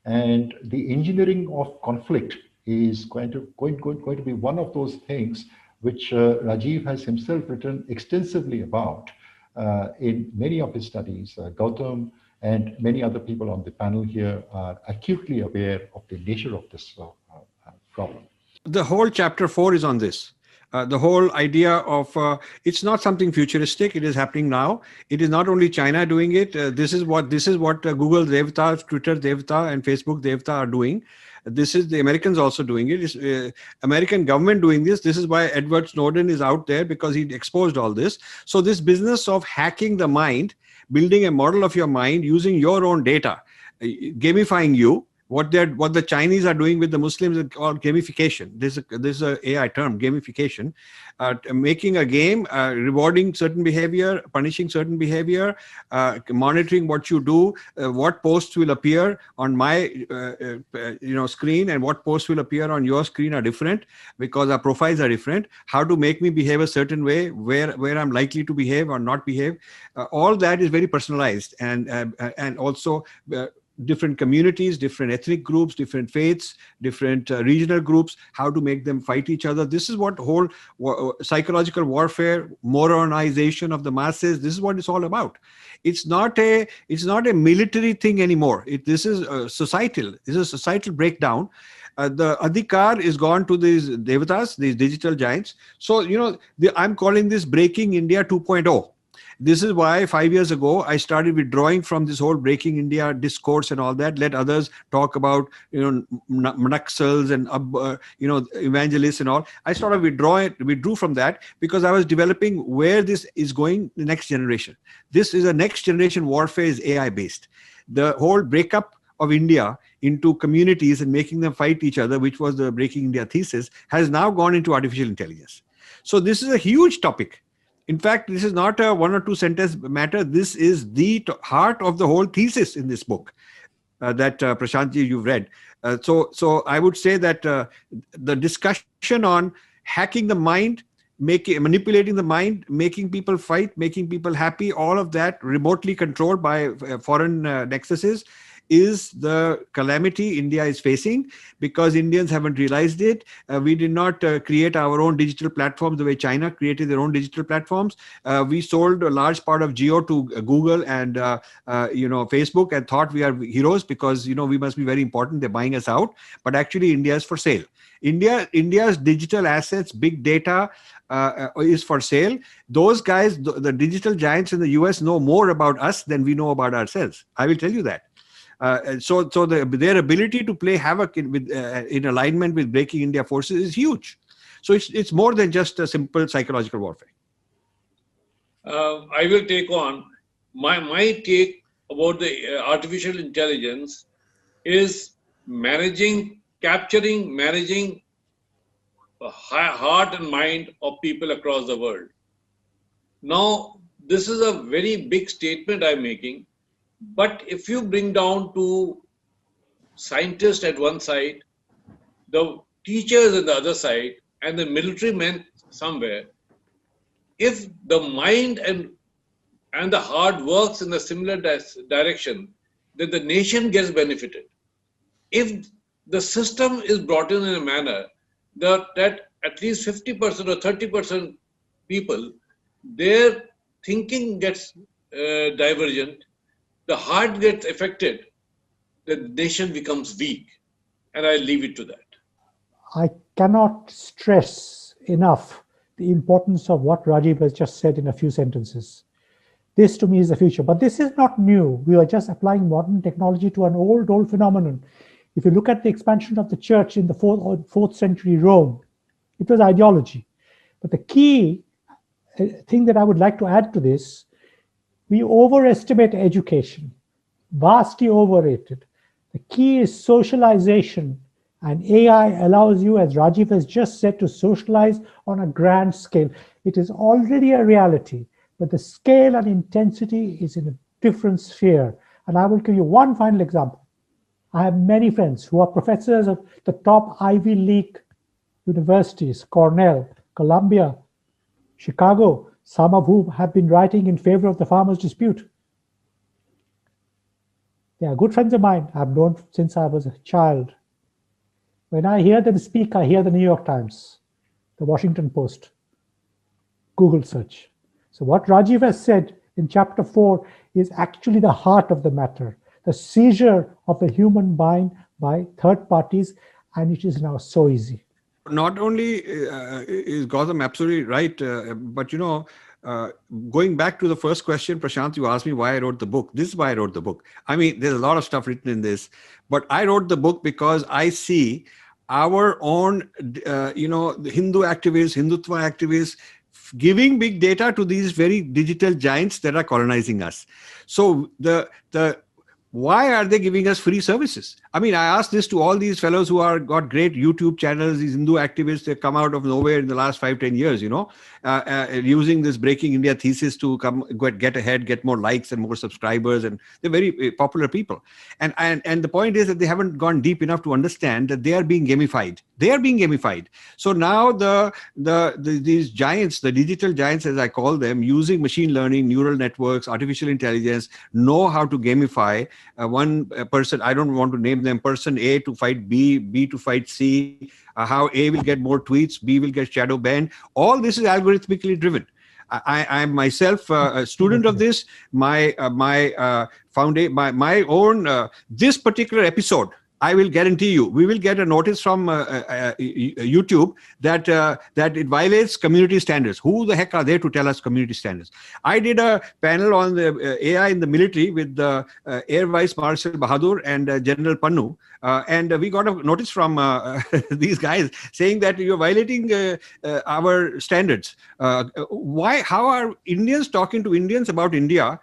And the engineering of conflict is going to be one of those things which Rajiv has himself written extensively about in many of his studies. Gautam and many other people on the panel here are acutely aware of the nature of this problem. The whole chapter 4 is on this. The whole idea of it's not something futuristic. It is happening now. It is not only China doing it. This is what Google Devta, Twitter Devta, and Facebook Devta are doing. This is the Americans also doing it. It's American government doing this. This is why Edward Snowden is out there, because he exposed all this. So this business of hacking the mind, building a model of your mind using your own data, gamifying you, What the Chinese are doing with the Muslims is called gamification. This is a AI term, gamification, making a game, rewarding certain behavior, punishing certain behavior, monitoring what you do, what posts will appear on my screen and what posts will appear on your screen are different because our profiles are different. How to make me behave a certain way, where I'm likely to behave or not behave. All that is very personalized, and also different communities, different ethnic groups, different faiths, different regional groups, how to make them fight each other. This is what whole psychological warfare, Moronization of the masses, this is what it's all about. It's not a military thing anymore. This is societal. This is a societal breakdown. The adhikar is gone to these devatas, these digital giants. So, I'm calling this Breaking India 2.0. This is why 5 years ago, I started withdrawing from this whole Breaking India discourse and all that. Let others talk about, Naxals and, evangelists and all. I sort of withdrew from that because I was developing where this is going the next generation. This is a next generation warfare is AI based. The whole breakup of India into communities and making them fight each other, which was the Breaking India thesis, has now gone into artificial intelligence. So this is a huge topic. In fact, this is not a 1 or 2 sentence matter. This is the heart of the whole thesis in this book that Prashantji, you've read. So I would say that the discussion on hacking the mind, manipulating the mind, making people fight, making people happy, all of that remotely controlled by foreign nexuses is the calamity India is facing because Indians haven't realized it. We did not create our own digital platforms the way China created their own digital platforms. We sold a large part of Geo to Google and Facebook and thought we are heroes because we must be very important. They're buying us out, but actually India is for sale. India's digital assets, big data, is for sale. Those guys, the digital giants in the US, know more about us than we know about ourselves. I will tell you that. So their ability to play havoc in alignment with Breaking India forces is huge. So it's more than just a simple psychological warfare. I will take on my take about the artificial intelligence is managing the heart and mind of people across the world. Now, this is a very big statement I'm making. But if you bring down to scientists at one side, the teachers at the other side, and the military men somewhere, if the mind and the heart works in a similar direction, then the nation gets benefited. If the system is brought in a manner that at least 50% or 30% people, their thinking gets divergent, the heart gets affected, the nation becomes weak. And I leave it to that. I cannot stress enough the importance of what Rajiv has just said in a few sentences. This to me is the future. But this is not new. We are just applying modern technology to an old phenomenon. If you look at the expansion of the church in the 4th century Rome, it was ideology. But the key thing that I would like to add to this, we overestimate education, vastly overrated. The key is socialization, and AI allows you, as Rajiv has just said, to socialize on a grand scale. It is already a reality, but the scale and intensity is in a different sphere. And I will give you one final example. I have many friends who are professors of the top Ivy League universities, Cornell, Columbia, Chicago, some of whom have been writing in favor of the farmers' dispute. They are good friends of mine. I've known since I was a child. When I hear them speak, I hear the New York Times, the Washington Post, Google search. So what Rajiv has said in chapter 4 is actually the heart of the matter, the seizure of the human mind by third parties, and it is now so easy. Not only is Gautam absolutely right, but going back to the first question, Prashant, you asked me why I wrote the book. This is why I wrote the book. I mean, there's a lot of stuff written in this, but I wrote the book because I see our own, the Hindu activists, Hindutva activists, giving big data to these very digital giants that are colonizing us. So the Why are they giving us free services? I mean, I asked this to all these fellows who are got great YouTube channels, these Hindu activists. They come out of nowhere in the last 5-10 years, using this Breaking India thesis to get ahead, get more likes and more subscribers, and they're very popular people. And the point is that they haven't gone deep enough to understand that they are being gamified. They are being gamified. So now these giants, the digital giants, as I call them, using machine learning, neural networks, artificial intelligence, know how to gamify one person. I don't want to name them. Person A to fight B, B to fight C. How A will get more tweets, B will get shadow banned. All this is algorithmically driven. I'm myself a student of this. My own this particular episode, I will guarantee you, we will get a notice from YouTube that it violates community standards. Who the heck are they to tell us community standards? I did a panel on the AI in the military with Air Vice Marshal Bahadur and General Pannu. And we got a notice from these guys saying that you're violating our standards. Why? How are Indians talking to Indians about India?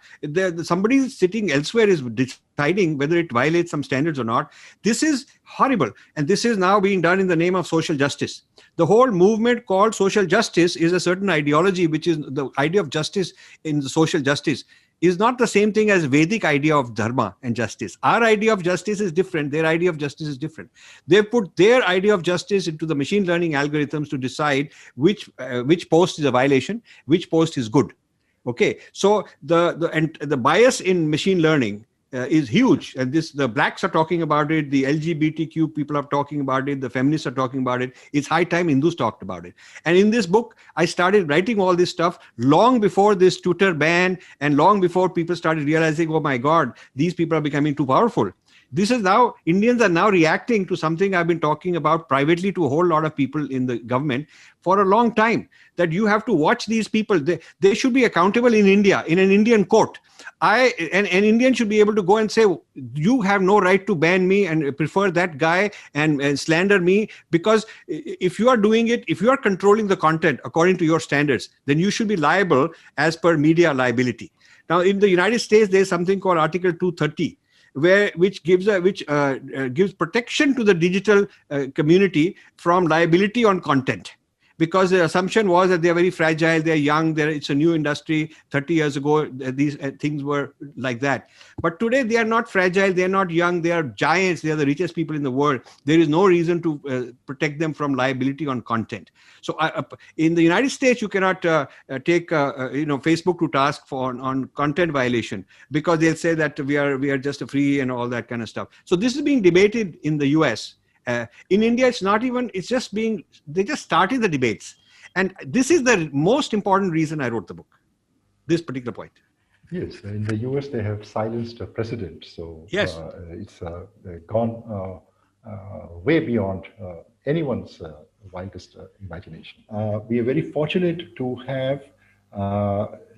Somebody sitting elsewhere is deciding whether it violates some standards or not. This is horrible. And this is now being done in the name of social justice. The whole movement called social justice is a certain ideology, which is the idea of justice in the social justice is not the same thing as Vedic idea of dharma and justice. Our idea of justice is different. Their idea of justice is different. They put their idea of justice into the machine learning algorithms to decide which post is a violation, which post is good. Okay, so the bias in machine learning is huge, and the blacks are talking about it, the LGBTQ people are talking about it, the feminists are talking about it. It's high time Hindus talked about it. And in this book, I started writing all this stuff long before this Twitter ban, and long before people started realizing, oh my God, these people are becoming too powerful. This is now, Indians are now reacting to something I've been talking about privately to a whole lot of people in the government for a long time, that you have to watch these people. They should be accountable in India, in an Indian court. An Indian should be able to go and say, you have no right to ban me and prefer that guy and slander me, because if you are doing it, if you are controlling the content according to your standards, then you should be liable as per media liability. Now, in the United States, there's something called Article 230, which gives protection to the digital community from liability on content. Because the assumption was that they're very fragile, they're young, it's a new industry. 30 years ago, these things were like that. But today, they are not fragile, they're not young, they are giants, they are the richest people in the world. There is no reason to protect them from liability on content. So in the United States, you cannot take Facebook to task on content violation, because they'll say that we are just a free and all that kind of stuff. So this is being debated in the US. In India, they just started the debates. And this is the most important reason I wrote the book, this particular point. Yes, in the US, they have silenced a precedent. So yes. It's gone way beyond anyone's wildest imagination. We are very fortunate to have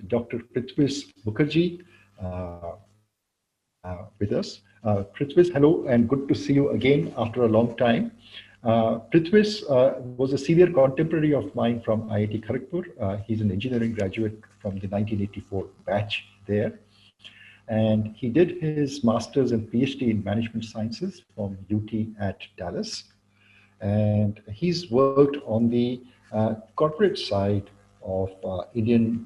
Dr. Prithvis Mukherjee with us. Prithvis, hello, and good to see you again after a long time. Prithvis was a senior contemporary of mine from IIT Kharagpur. He's an engineering graduate from the 1984 batch there. And he did his master's and PhD in management sciences from UT at Dallas. And he's worked on the corporate side of in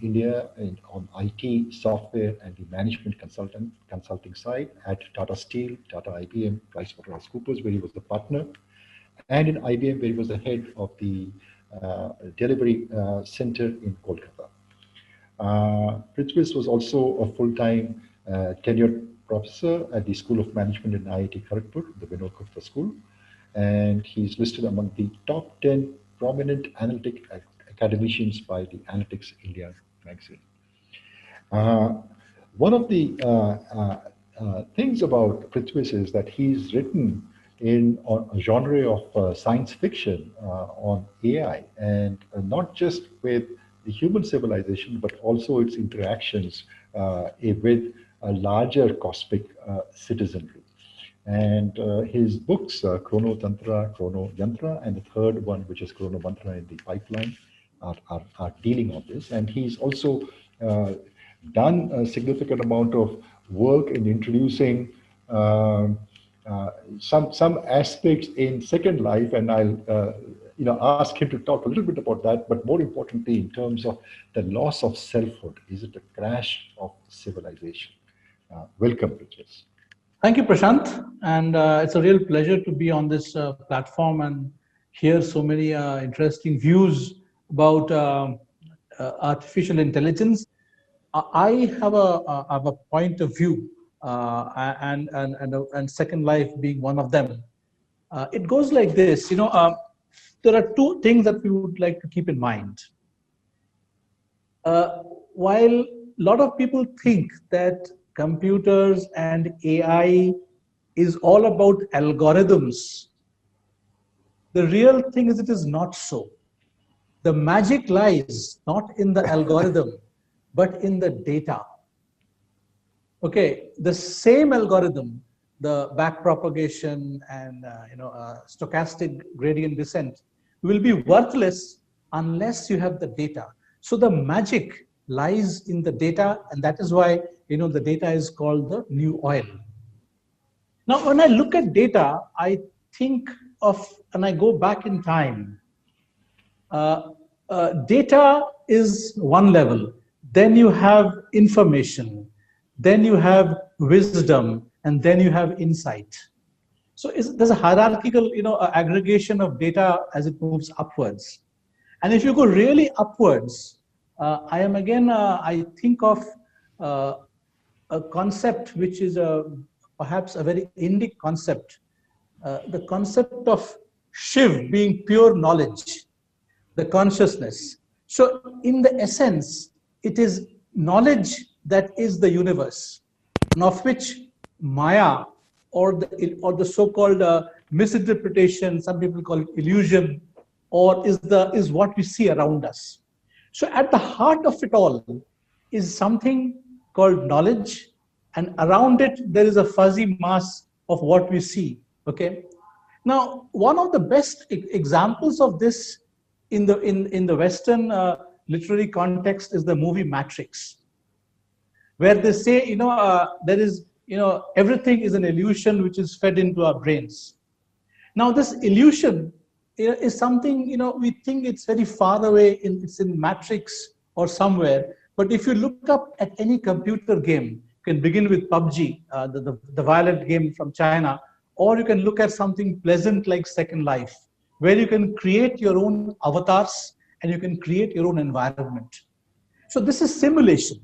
India on IT, software, and the management consulting side at Tata Steel, Tata IBM, PricewaterhouseCoopers, where he was the partner, and in IBM, where he was the head of the delivery center in Kolkata. Prithvis was also a full-time tenured professor at the School of Management in IIT Kharagpur, the Vinod Gupta School, and he's listed among the top 10 prominent analytic academicians by the Analytics India magazine. One of the things about Prithvis is that he's written in a genre of science fiction on AI, and not just with the human civilization, but also its interactions with a larger cosmic citizenry. And his books, Chrono Tantra, Chrono Yantra, and the third one, which is Chrono Mantra in the pipeline, are dealing on this. And he's also done a significant amount of work in introducing um, some aspects in Second Life, and I'll ask him to talk a little bit about that. But more importantly, in terms of the loss of selfhood, is it a crash of civilization? Welcome, Rajesh. Thank you, Prashant. And it's a real pleasure to be on this platform and hear so many interesting views about artificial intelligence. I have a point of view, and Second Life being one of them. It goes like this. There are two things that we would like to keep in mind. While a lot of people think that computers and AI is all about algorithms, the real thing is it is not so. The magic lies not in the algorithm, but in the data. Okay, the same algorithm, the backpropagation and stochastic gradient descent, will be worthless unless you have the data. So the magic lies in the data, and that is why the data is called the new oil. Now, when I look at data, I think of, and I go back in time. Data is one level. Then you have information. Then you have wisdom, and then you have insight. So there's a hierarchical, aggregation of data as it moves upwards. And if you go really upwards, I think of a concept which is perhaps a very Indic concept, the concept of Shiv being pure knowledge, the consciousness. So in the essence, it is knowledge that is the universe, and of which Maya, or the so-called misinterpretation, some people call it illusion, or is what we see around us. So at the heart of it all is something called knowledge, and around it there is a fuzzy mass of what we see. Okay. Now, one of the best examples of this in the Western literary context is the movie Matrix, where they say there is everything is an illusion which is fed into our brains. Now, this illusion is something we think it's very far away, it's in Matrix or somewhere. But if you look up at any computer game, you can begin with PUBG, the violent game from China, or you can look at something pleasant like Second Life, where you can create your own avatars and you can create your own environment. So this is simulation,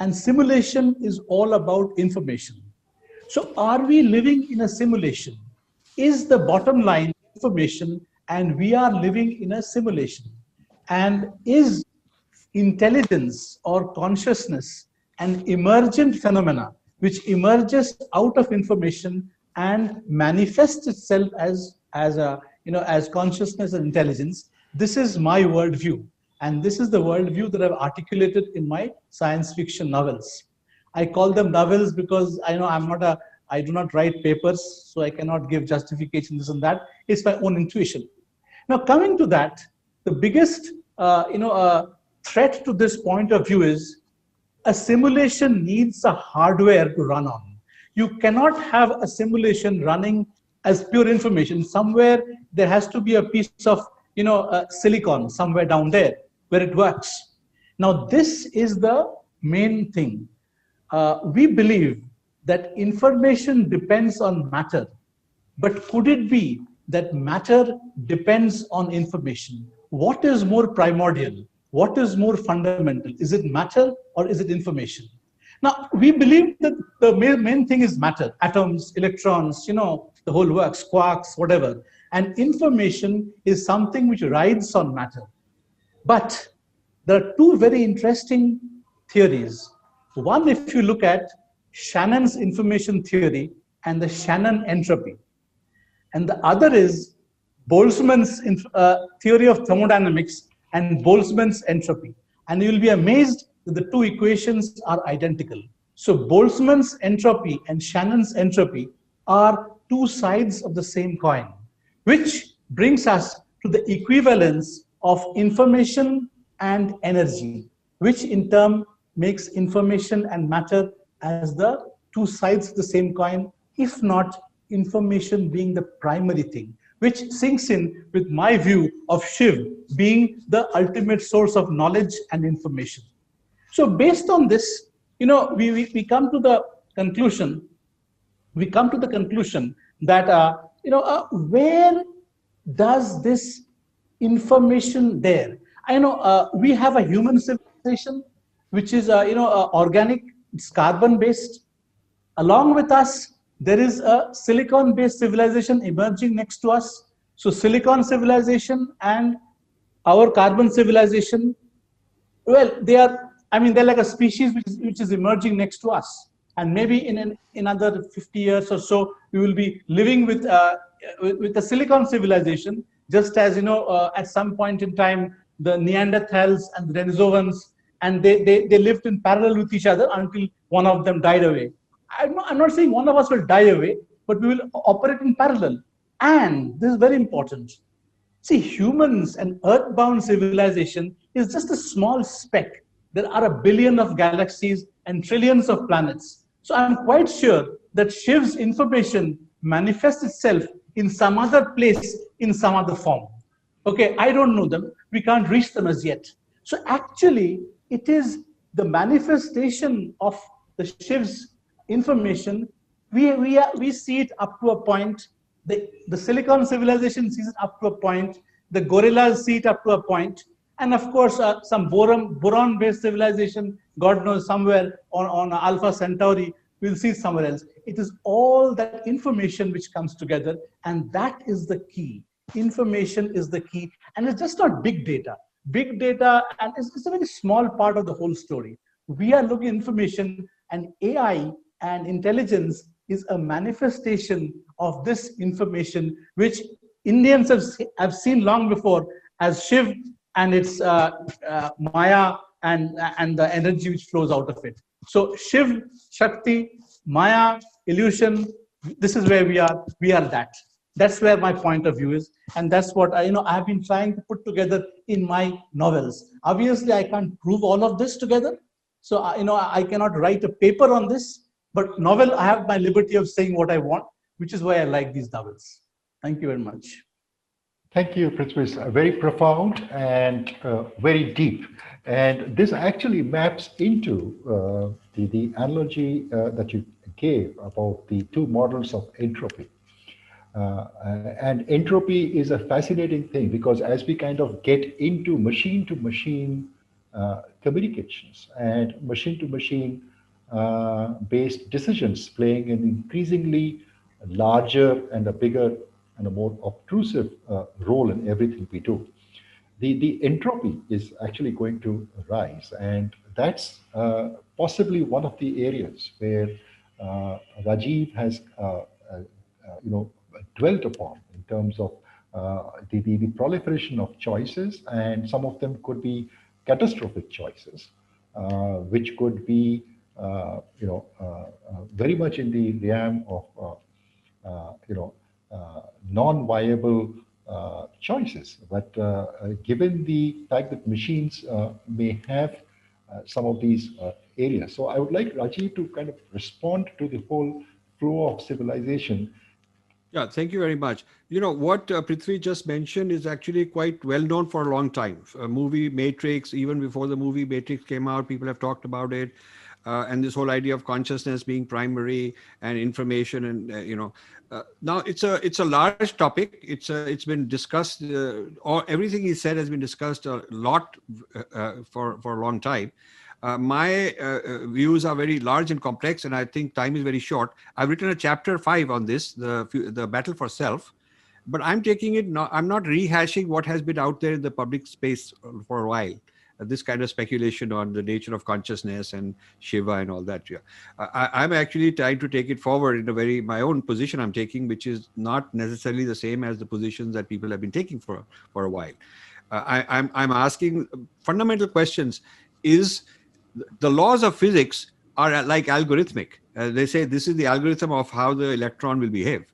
and simulation is all about information. So are we living in a simulation? Is the bottom line information, and we are living in a simulation? And is intelligence or consciousness an emergent phenomena which emerges out of information and manifests itself as consciousness and intelligence? This is my worldview, and this is the worldview that I've articulated in my science fiction novels. I call them novels because I do not write papers, so I cannot give justification, this and that. It's my own intuition. Now, coming to that, the biggest threat to this point of view is a simulation needs a hardware to run on. You cannot have a simulation running as pure information. Somewhere there has to be a piece of silicon somewhere down there where it works. Now, this is the main thing. We believe that information depends on matter, but could it be that matter depends on information? What is more primordial? What is more fundamental? Is it matter or is it information? Now, we believe that the main thing is matter, atoms, electrons, the whole works, quarks, whatever. And information is something which rides on matter. But there are two very interesting theories. One, if you look at Shannon's information theory and the Shannon entropy. And the other is Boltzmann's theory of thermodynamics and Boltzmann's entropy. And you'll be amazed that the two equations are identical. So Boltzmann's entropy and Shannon's entropy are two sides of the same coin, which brings us to the equivalence of information and energy, which in turn makes information and matter as the two sides of the same coin, if not information being the primary thing, which sinks in with my view of Shiv being the ultimate source of knowledge and information. So based on this, we come to the conclusion, that, where does this information there? I know we have a human civilization, which is, organic, it's carbon based. Along with us, there is a silicon based civilization emerging next to us. So silicon civilization and our carbon civilization, well, they're like a species which is emerging next to us. And maybe in another 50 years or so, we will be living with a silicon civilization, just as, at some point in time, the Neanderthals and the Denisovans, and they lived in parallel with each other until one of them died away. I'm not saying one of us will die away, but we will operate in parallel. And this is very important. See, humans and earthbound civilization is just a small speck. There are a billion of galaxies and trillions of planets. So I'm quite sure that Shiv's information manifests itself in some other place, in some other form. Okay, I don't know them. We can't reach them as yet. So actually, it is the manifestation of the Shiv's information. We see it up to a point. The silicon civilization sees it up to a point. The gorillas see it up to a point. And of course, some boron-based civilization, God knows, somewhere on Alpha Centauri, we'll see somewhere else. It is all that information which comes together, and that is the key. Information is the key, and it's just not big data. Big data, and it's a very small part of the whole story. We are looking at information, and AI and intelligence is a manifestation of this information, which Indians have seen long before as Shiv and its Maya and the energy which flows out of it. So Shiv, Shakti, Maya, illusion, this is where we are. We are that. That's where my point of view is. And that's what I have been trying to put together in my novels. Obviously, I can't prove all of this together. So, I cannot write a paper on this. But novel, I have my liberty of saying what I want, which is why I like these novels. Thank you very much. Thank you, Prithvi. Very profound and very deep. And this actually maps into the analogy that you gave about the two models of entropy. And entropy is a fascinating thing because as we kind of get into machine-to-machine communications and machine-to-machine based decisions playing an increasingly larger and a bigger and a more obtrusive role in everything we do, the entropy is actually going to rise. And that's possibly one of the areas where Rajiv has dwelt upon in terms of the proliferation of choices, and some of them could be catastrophic choices, which could be very much in the realm of non-viable choices. But given the fact that machines may have some of these areas, so I would like Rajiv to kind of respond to the whole flow of civilization. Yeah, thank you very much. What Prithvi just mentioned is actually quite well known for a long time. Movie Matrix, even before the movie Matrix came out, people have talked about it. And this whole idea of consciousness being primary and information, and now it's a large topic. It's been discussed. Or everything he said has been discussed a lot for a long time. My views are very large and complex, and I think time is very short. I've written a chapter 5 on this, the battle for self, but I'm taking it. I'm not rehashing what has been out there in the public space for a while. This kind of speculation on the nature of consciousness and Shiva and all that. Yeah. I'm actually trying to take it forward in my own position I'm taking, which is not necessarily the same as the positions that people have been taking for a while. I'm asking fundamental questions. Is the laws of physics are like algorithmic. They say this is the algorithm of how the electron will behave.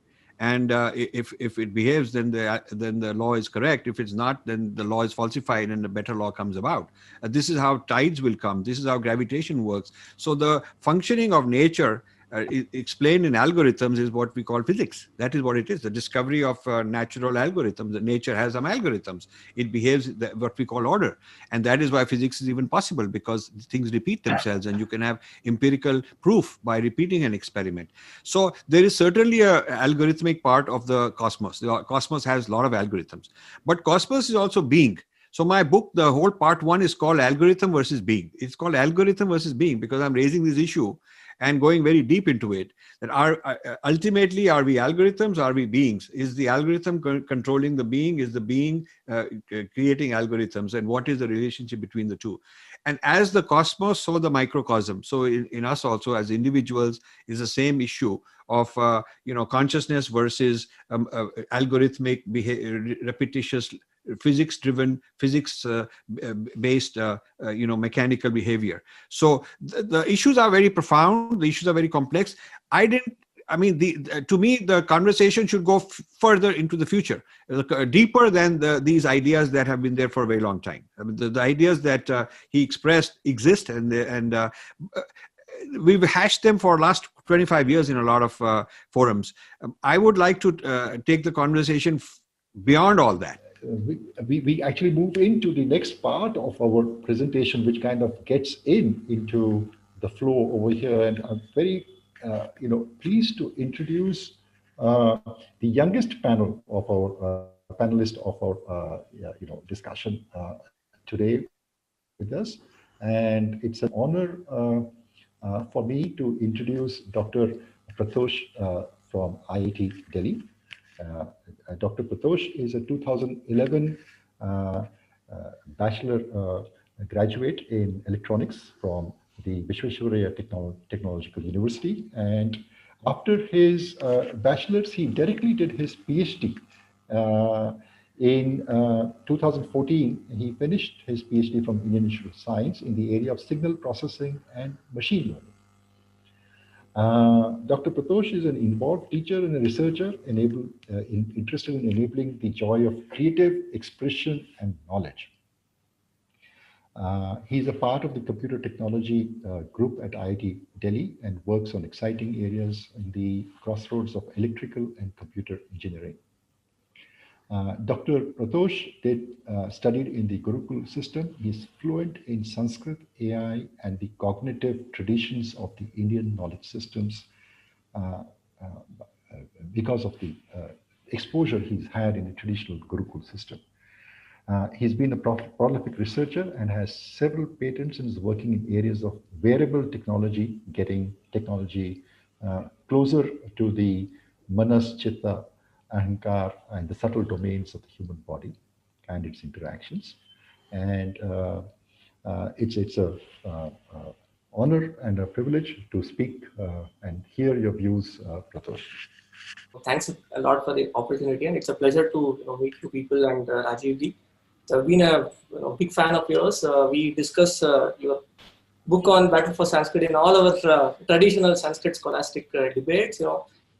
And if it behaves, then the law is correct. If it's not, then the law is falsified and a better law comes about. This is how tides will come. This is how gravitation works. So the functioning of nature explained in algorithms is what we call physics. That is what it is, the discovery of natural algorithms. The nature has some algorithms. It behaves what we call order. And that is why physics is even possible, because things repeat themselves and you can have empirical proof by repeating an experiment. So there is certainly a algorithmic part of the cosmos. The cosmos has a lot of algorithms, but cosmos is also being. So my book, the whole part 1 is called Algorithm versus Being. It's called Algorithm versus Being because I'm raising this issue and going very deep into it. That ultimately, are we algorithms? Are we beings? Is the algorithm controlling the being? Is the being creating algorithms? And what is the relationship between the two? And as the cosmos, so the microcosm. So in us also as individuals is the same issue of consciousness versus algorithmic, repetitious, physics-driven, physics-based, mechanical behavior. So the issues are very profound. The issues are very complex. To me, the conversation should go further into the future, deeper than these ideas that have been there for a very long time. I mean, the ideas that he expressed exist, and we've hashed them for the last 25 years in a lot of forums. I would like to take the conversation beyond all that. We actually move into the next part of our presentation, which kind of gets into the flow over here. And I'm very, pleased to introduce the youngest panel of our panelist of our, discussion today with us. And it's an honor for me to introduce Dr. Prathosh from IIT Delhi. Dr. Prathosh is a 2011 bachelor graduate in electronics from the Vishwesvaraya Technological University. And after his bachelor's, he directly did his PhD. In 2014, he finished his PhD from Indian Institute of Science in the area of signal processing and machine learning. Dr. Prathosh is an involved teacher and a researcher interested in enabling the joy of creative expression and knowledge. He's a part of the computer technology group at IIT Delhi and works on exciting areas in the crossroads of electrical and computer engineering. Dr. Prathosh studied in the Gurukul system. He's fluent in Sanskrit, AI, and the cognitive traditions of the Indian knowledge systems because of the exposure he's had in the traditional Gurukul system. He's been a prolific researcher and has several patents and is working in areas of wearable technology, getting technology closer to the manas, chitta, ahankar, and the subtle domains of the human body and its interactions. And it's a honor and a privilege to speak and hear your views, Prathosh. Thanks a lot for the opportunity, and it's a pleasure to meet you people and Rajiv. I've been a big fan of yours. We discuss your book on Battle for Sanskrit in all our traditional Sanskrit scholastic debates.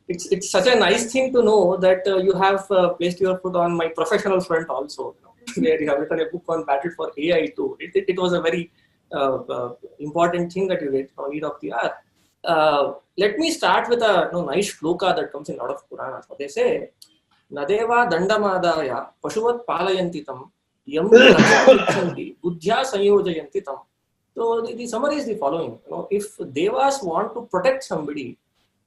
It's such a nice thing to know that you have placed your foot on my professional front also. Where you have written a book on Battle for AI too. It was a very important thing that you did on Need of the Hour. Let me start with a nice shloka that comes in a lot of Puranas. They say, Nadeva Dandamadaya Pashuvat Palayantitam Yam Rakshanti Buddhya Sanyojayantitam. So the summary is the following. If Devas want to protect somebody,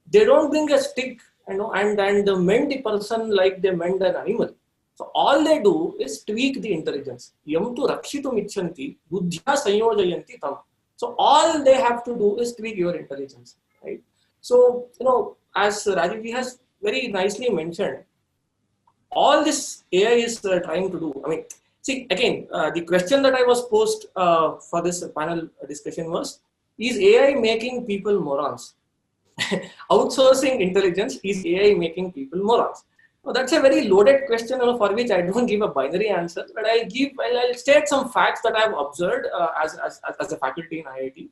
they don't bring a stick, and mend the person like they mend an animal. So all they do is tweak the intelligence. Yam tu rakshitum ichanti buddhya sanyojayanti tam. So all they have to do is tweak your intelligence, right? So as Rajiv has very nicely mentioned, all this AI is trying to do. I mean, see again, the question that I was posed for this panel discussion was: is AI making people morons? Outsourcing intelligence, is AI making people morons? Well, that's a very loaded question for which I don't give a binary answer, but I'll state some facts that I've observed as a faculty in IIT.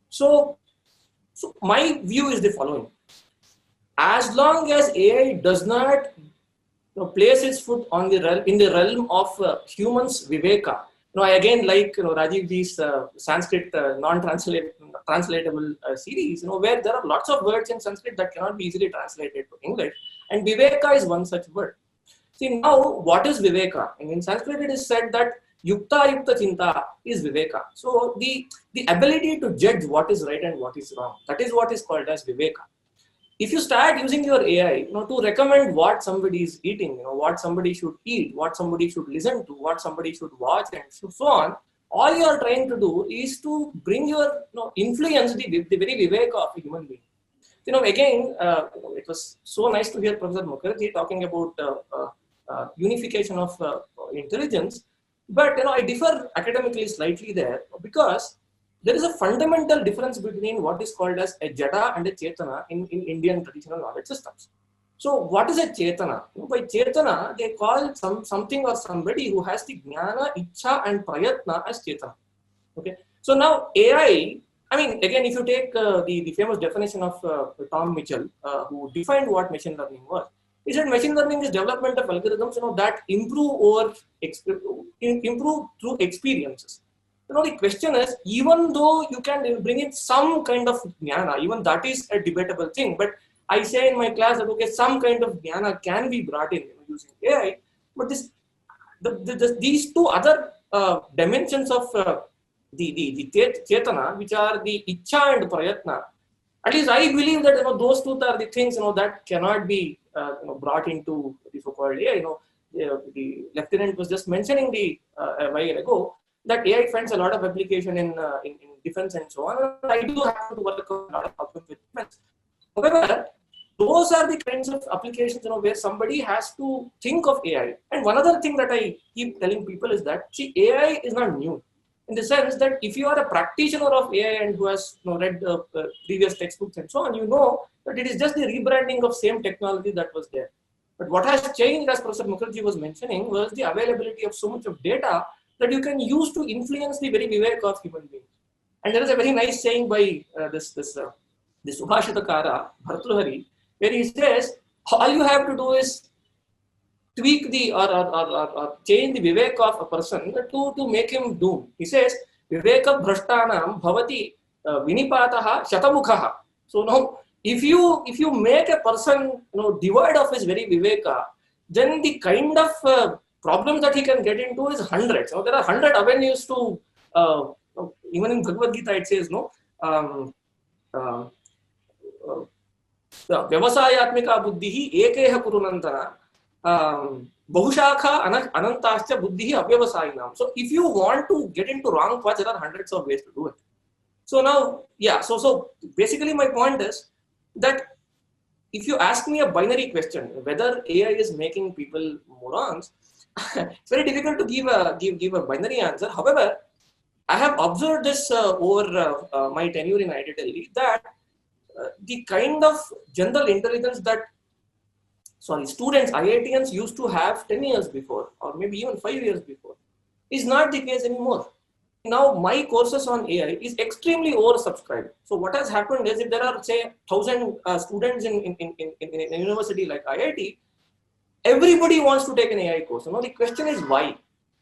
So my view is the following: as long as AI does not place its foot in the realm of humans' viveka, I again like Rajiv Ji's Sanskrit non-translatable series, where there are lots of words in Sanskrit that cannot be easily translated to English, and Viveka is one such word. See, now what is Viveka? In Sanskrit it is said that Yukta Chinta is Viveka. So the ability to judge what is right and what is wrong, that is what is called as Viveka. If you start using your AI, to recommend what somebody is eating, what somebody should eat, what somebody should listen to, what somebody should watch, and so on, all you are trying to do is to bring your, influence the very viveka of a human being. Again, it was so nice to hear Professor Mukherjee talking about unification of intelligence, but I differ academically slightly there, because there is a fundamental difference between what is called as a jada and a chetana in Indian traditional knowledge systems. So what is a chetana? By chetana, they call something or somebody who has the jnana, ichha and prayatna as chetana. Okay. So now AI, again, if you take the famous definition of Tom Mitchell, who defined what machine learning was, he said machine learning is development of algorithms that improve through experiences. The question is, even though you can bring in some kind of jnana, even that is a debatable thing. But I say in my class that, okay, some kind of jnana can be brought in using AI. But these two other dimensions of the chetana, which are the ichha and prayatna, at least I believe that those two are the things that cannot be brought into the so-called AI. The lieutenant was just mentioning a while ago that AI finds a lot of application in defense and so on. And I do have to work on a lot of problems with defense. However, those are the kinds of applications where somebody has to think of AI. And one other thing that I keep telling people is that, see, AI is not new, in the sense that if you are a practitioner of AI and who has read previous textbooks and so on, you know that it is just the rebranding of same technology that was there. But what has changed, as Professor Mukherjee was mentioning, was the availability of so much of data that you can use to influence the very vivek of human beings. And there is a very nice saying by this Subhashitakara, Bhartruhari, where he says, all you have to do is tweak or change the vivek of a person to make him doom. He says, viveka bhrashtanam bhavati vinipataha shatamukhaha. So now, if you make a person devoid of his very viveka, then the kind of problems that he can get into is hundreds. There are 100 avenues to, even in Bhagavad Gita it says, Vyavasayatmika buddhihi ekeha kurunantana bahushakha anantascha buddhihi avyavasayinam. So if you want to get into wrong path, there are hundreds of ways to do it. So now, yeah, so basically my point is that if you ask me a binary question, whether AI is making people morons, it's very difficult to give a binary answer. However, I have observed this over my tenure in IIT Delhi, that the kind of general intelligence that students, IITians used to have 10 years before, or maybe even 5 years before, is not the case anymore. Now my courses on AI is extremely oversubscribed. So what has happened is, if there are say 1,000 students in a university like IIT, everybody wants to take an AI course. The question is why?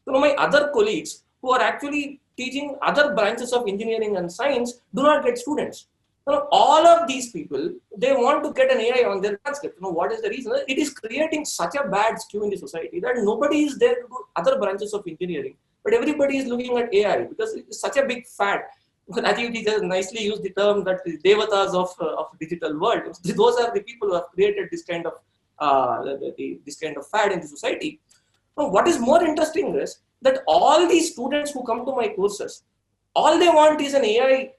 My other colleagues who are actually teaching other branches of engineering and science do not get students. All of these people, they want to get an AI on their transcript. What is the reason? It is creating such a bad skew in the society that nobody is there to do other branches of engineering, but everybody is looking at AI because it's such a big fad. Rajiv just nicely used the term that the devatas of digital world. Those are the people who have created this kind of fad in the society. Now, what is more interesting is that all these students who come to my courses, all they want is an AI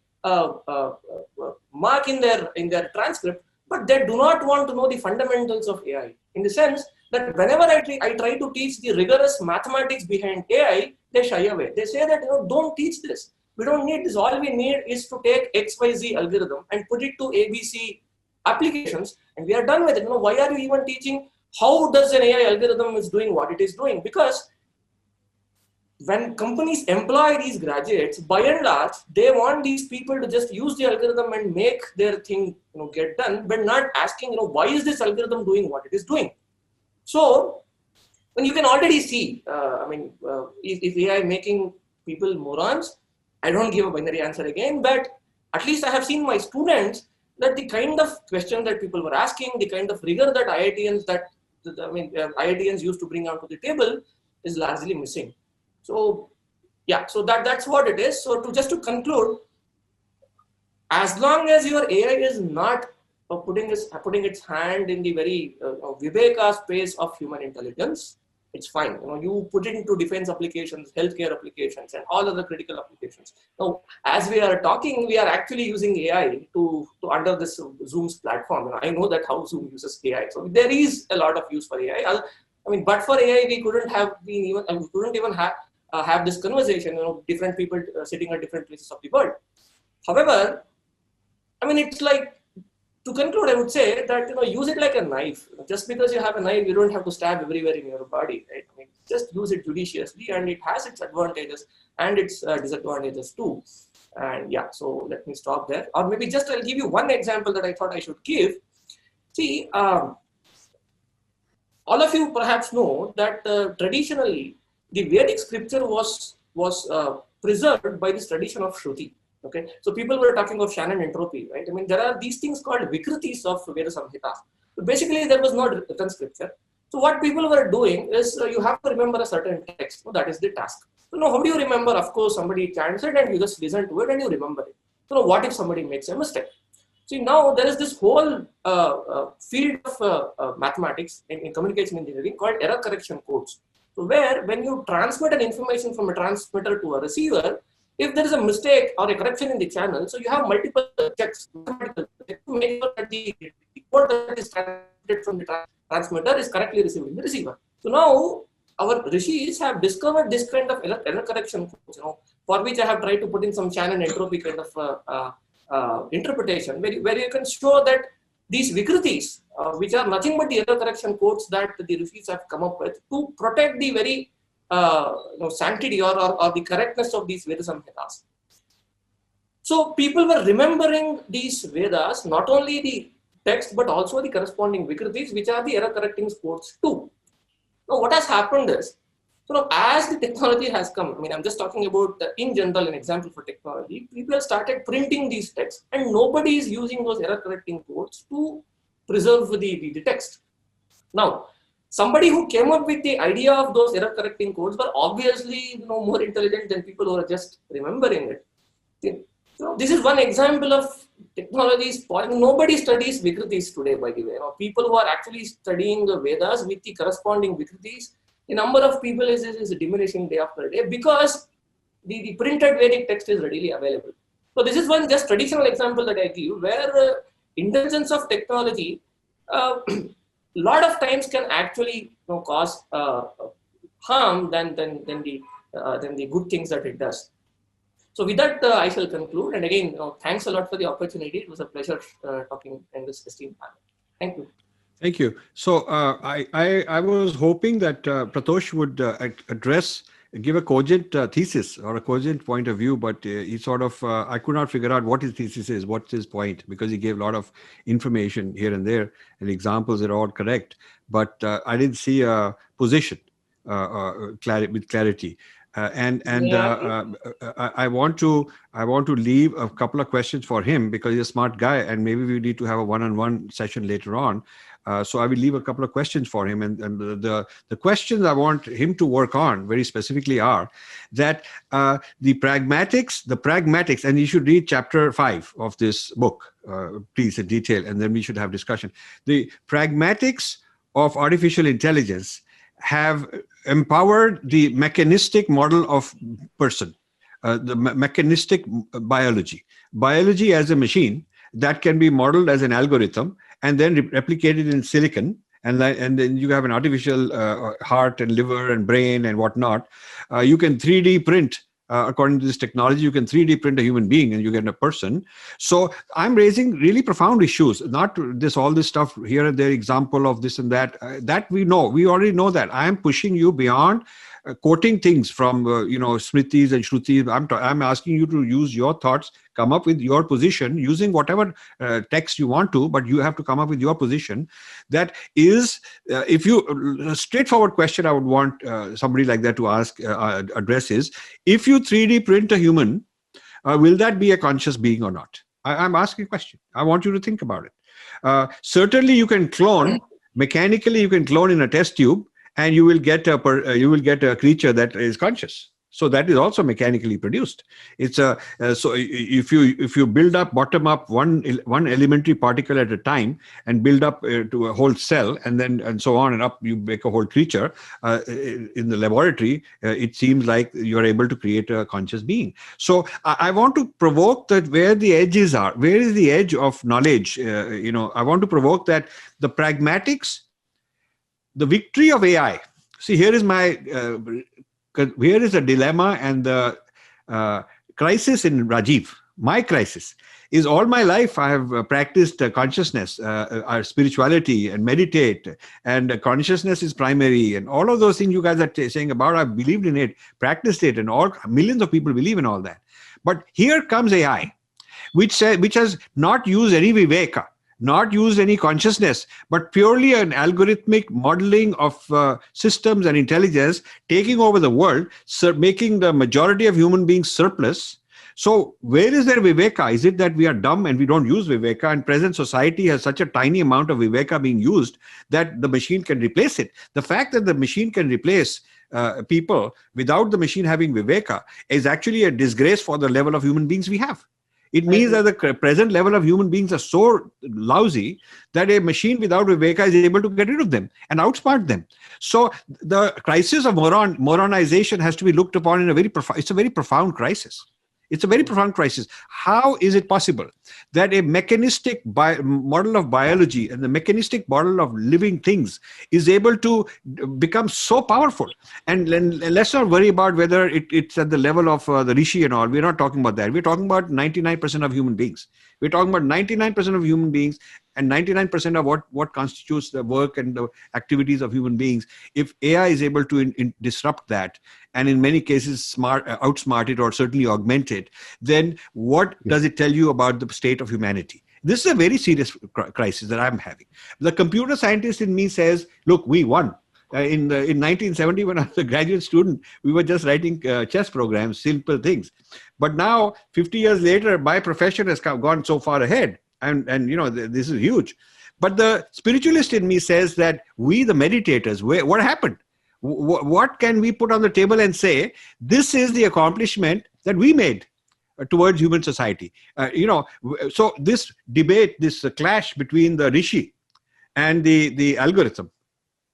mark in their transcript, but they do not want to know the fundamentals of AI. In the sense that whenever I try to teach the rigorous mathematics behind AI, they shy away. They say that don't teach this. We don't need this. All we need is to take XYZ algorithm and put it to ABC applications, and we are done with it. Why are you even teaching how does an AI algorithm is doing what it is doing? Because when companies employ these graduates, by and large, they want these people to just use the algorithm and make their thing get done, but not asking why is this algorithm doing what it is doing. So when you can already see, is AI making people morons. I don't give a binary answer again, but at least I have seen my students that the kind of questions that people were asking, the kind of rigor that IITians used to bring onto the table is largely missing. So yeah, so that's what it is. So just to conclude, as long as your AI is not putting its hand in the very Viveka space of human intelligence, it's fine. You put it into defense applications, healthcare applications, and all other critical applications. Now, as we are talking, we are actually using AI to under this Zoom's platform. I know that how Zoom uses AI, so there is a lot of use for AI. But for AI, we couldn't even have this conversation. Different people sitting at different places of the world. However, it's like, to conclude, I would say that use it like a knife. Just because you have a knife, you don't have to stab everywhere in your body, right? Just use it judiciously, and it has its advantages and its disadvantages too. And yeah, so let me stop there. Or maybe just I'll give you one example that I thought I should give. See, all of you perhaps know that traditionally the Vedic scripture was preserved by this tradition of Shruti. Okay, so people were talking of Shannon entropy, right? There are these things called Vikritis of Veda Samhita. So basically, there was no written scripture. So what people were doing is you have to remember a certain text. That is the task. So now, how do you remember? Of course, somebody chants it and you just listen to it and you remember it. So what if somebody makes a mistake? See, now there is this whole field of mathematics in communication engineering called error correction codes. So where when you transmit an information from a transmitter to a receiver, if there is a mistake or a correction in the channel, so you have multiple checks to make sure that the code that is transmitted from the transmitter is correctly received in the receiver. So now our rishis have discovered this kind of error correction codes, for which I have tried to put in some Shannon entropy kind of interpretation, where you can show that these vikritis, which are nothing but the error correction codes that the rishis have come up with to protect the very sanctity or the correctness of these Veda Samhitas. So people were remembering these Vedas, not only the text, but also the corresponding Vikritis, which are the error correcting codes too. Now, what has happened is, as the technology has come, I'm just talking about, in general, an example for technology, people started printing these texts and nobody is using those error correcting codes to preserve the text. Now, somebody who came up with the idea of those error correcting codes were obviously more intelligent than people who are just remembering it. So this is one example of technology spoiling. Nobody studies Vikritis today, by the way. People who are actually studying the Vedas with the corresponding Vikritis, the number of people is diminishing day after day because the printed Vedic text is readily available. So this is one just traditional example that I give where intelligence of technology lot of times can actually cause harm than the good things that it does. So with that, I shall conclude. And again, thanks a lot for the opportunity. It was a pleasure talking in this esteemed panel. Thank you. Thank you. So I was hoping that Pratosh would give a cogent thesis or a cogent point of view, but he sort of, I could not figure out what his thesis is, what's his point, because he gave a lot of information here and there, and examples are all correct, but I didn't see a position with clarity. I want to leave a couple of questions for him because he's a smart guy, and maybe we need to have a one-on-one session later on. So I will leave a couple of questions for him, and the questions I want him to work on very specifically are that the pragmatics, and you should read chapter 5 of this book, please, in detail, and then we should have discussion. The pragmatics of artificial intelligence have empowered the mechanistic model of person, the mechanistic biology as a machine that can be modeled as an algorithm and then replicated in silicon, and then you have an artificial heart and liver and brain and whatnot. You can 3D print. According to this technology, you can 3D print a human being and you get a person. So I'm raising really profound issues, not all this stuff here and there, example of this and that. That we know. We already know that. I am pushing you beyond quoting things from Smritis and Shrutis. I'm asking you to use your thoughts, come up with your position using whatever text you want to, but you have to come up with your position. That is, if you a straightforward question I would want somebody like that to ask address is, if you 3D print a human, will that be a conscious being or not? I'm asking a question. I want you to think about it. Certainly, you can clone mechanically. You can clone in a test tube, and you will get a creature that is conscious. So that is also mechanically produced. It's so if you build up bottom up one elementary particle at a time and build up to a whole cell, and so on and up, you make a whole creature in the laboratory. It seems like you are able to create a conscious being. So I want to provoke that where the edges are. Where is the edge of knowledge? I want to provoke that the pragmatics, the victory of AI. See, here is here is a dilemma and the crisis in Rajiv. My crisis is, all my life I have practiced consciousness, spirituality, and meditate, and consciousness is primary, and all of those things you guys are saying about. I've believed in it, practiced it, and millions of people believe in all that. But here comes AI, which has not used any viveka, not used any consciousness, but purely an algorithmic modeling of systems and intelligence taking over the world, making the majority of human beings surplus. So where is their viveka? Is it that we are dumb and we don't use viveka, and present society has such a tiny amount of viveka being used that the machine can replace it? The fact that the machine can replace people without the machine having viveka is actually a disgrace for the level of human beings we have. It means that the present level of human beings are so lousy that a machine without viveka is able to get rid of them and outsmart them. So the crisis of moronization has to be looked upon in a very profound. It's a very profound crisis. It's a very profound crisis. How is it possible that a mechanistic model of biology and the mechanistic model of living things is able to become so powerful? And let's not worry about whether it's at the level of the Rishi and all. We're not talking about that. We're talking about 99% of human beings. We're talking about 99% of human beings and 99% of what constitutes the work and the activities of human beings. If AI is able to disrupt that, and in many cases outsmart it or certainly augment it, then what does it tell you about the state of humanity? This is a very serious crisis that I'm having. The computer scientist in me says, look, we won. In 1970, when I was a graduate student, we were just writing chess programs, simple things. But now, 50 years later, my profession has gone so far ahead. And this is huge. But the spiritualist in me says that we, the meditators, what happened? What can we put on the table and say, this is the accomplishment that we made towards human society? So this debate, this clash between the Rishi and the algorithm,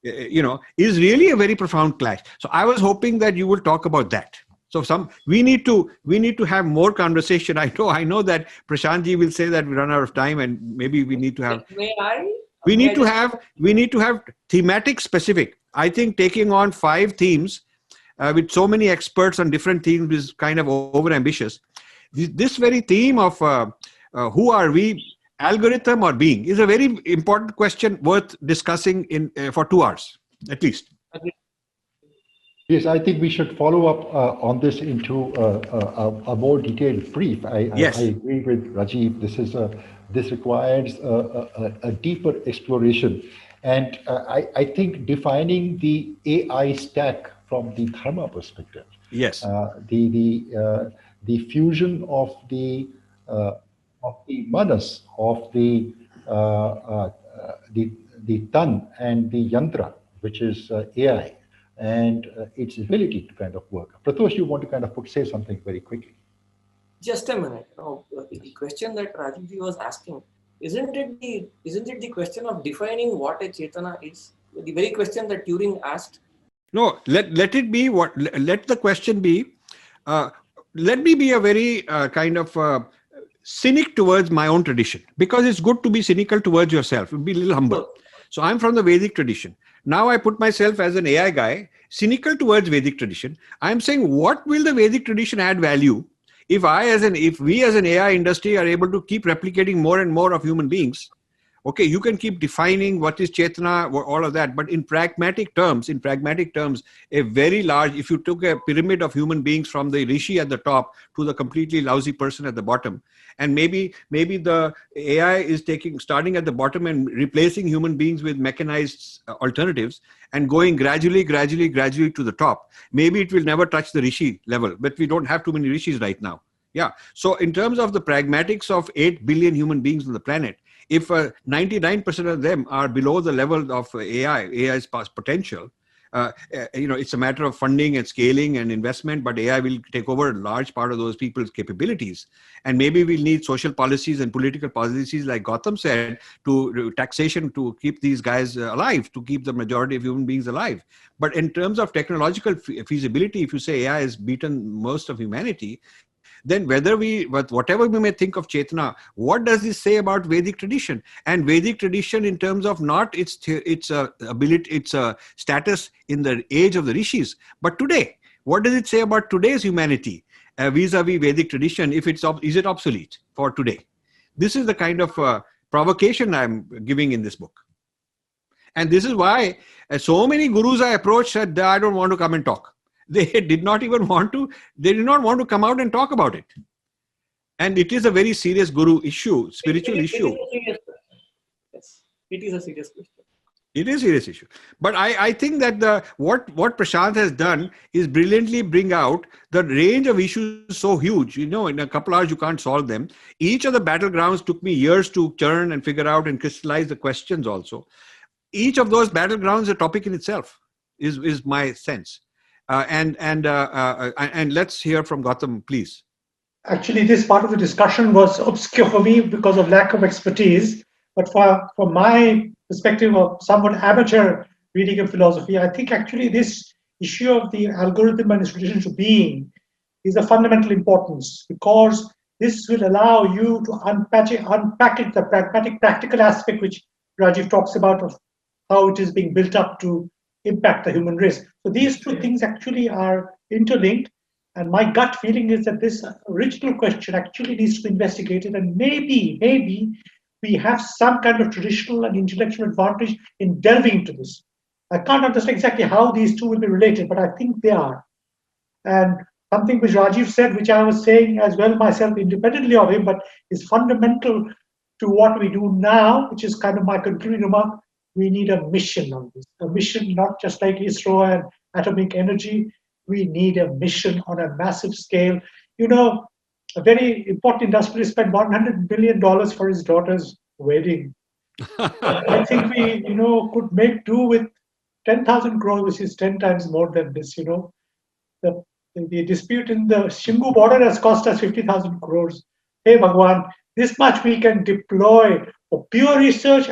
is really a very profound clash. So I was hoping that you would talk about that. So we need to have more conversation. I know that Prashant ji will say that we run out of time, and maybe we need to have. We need to have thematic specific. I think taking on 5 themes with so many experts on different themes is kind of overambitious. This very theme of who are we, algorithm or being, is a very important question worth discussing for 2 hours at least. Yes, I think we should follow up on this into a more detailed brief. I agree with Rajiv. This requires a deeper exploration, and I think defining the AI stack from the dharma perspective. Yes. The fusion of the manas, of the tan and the yantra, which is AI. And its ability to kind of work. Pratosh, you want to say something very quickly? Just a minute. The question that Rajiv was asking, isn't it the question of defining what a Chetana is? The very question that Turing asked. No, let it be what. Let the question be. Let me be a very kind of cynic towards my own tradition, because it's good to be cynical towards yourself. Be a little humble. So I'm from the Vedic tradition. Now I put myself as an AI guy, cynical towards Vedic tradition. I'm saying, what will the Vedic tradition add value if we as an AI industry are able to keep replicating more and more of human beings Okay, you can keep defining what is Chetna, all of that, but in pragmatic terms, a very large, if you took a pyramid of human beings from the rishi at the top to the completely lousy person at the bottom, and maybe the AI is starting at the bottom and replacing human beings with mechanized alternatives and going gradually to the top. Maybe it will never touch the rishi level, but we don't have too many rishis right now. Yeah. So in terms of the pragmatics of 8 billion human beings on the planet, if 99% of them are below the level of AI's past potential, it's a matter of funding and scaling and investment, but AI will take over a large part of those people's capabilities. And maybe we'll need social policies and political policies, like Gautam said, to taxation to keep these guys alive, to keep the majority of human beings alive. But in terms of technological feasibility, if you say AI has beaten most of humanity, then whatever we may think of Chetna, what does this say about Vedic tradition? And Vedic tradition in terms of not its ability, its status in the age of the rishis, but today. What does it say about today's humanity vis-a-vis Vedic tradition? Is it obsolete for today? This is the kind of provocation I'm giving in this book. And this is why so many gurus I approached said, I don't want to come and talk. They did not want to come out and talk about it. And it is a very serious guru issue, spiritual issue. Yes, it is a serious question. It is a serious issue. But I think that what Prashant has done is brilliantly bring out the range of issues so huge. In a couple hours, you can't solve them. Each of the battlegrounds took me years to churn and figure out and crystallize the questions also. Each of those battlegrounds is a topic in itself, is my sense. And let's hear from Gautam, please. Actually, this part of the discussion was obscure for me because of lack of expertise. But from my perspective of somewhat amateur reading of philosophy, I think actually this issue of the algorithm and its relation to being is of fundamental importance, because this will allow you to unpackage the pragmatic, practical aspect which Rajiv talks about, of how it is being built up to impact the human race. So these two things actually are interlinked, and my gut feeling is that this original question actually needs to be investigated, and maybe we have some kind of traditional and intellectual advantage in delving into this. I can't understand exactly how these two will be related, but I think they are. And something which Rajiv said, which I was saying as well myself independently of him, but is fundamental to what we do now, which is kind of my concluding remark. We need a mission on this. A mission not just like ISRO and atomic energy. We need a mission on a massive scale. A very important industrialist spent $100 million for his daughter's wedding. I think we, could make do with 10,000 crores, which is 10 times more than this. The dispute in the Shimbu border has cost us 50,000 crores. Hey, Bhagwan, this much we can deploy for pure research.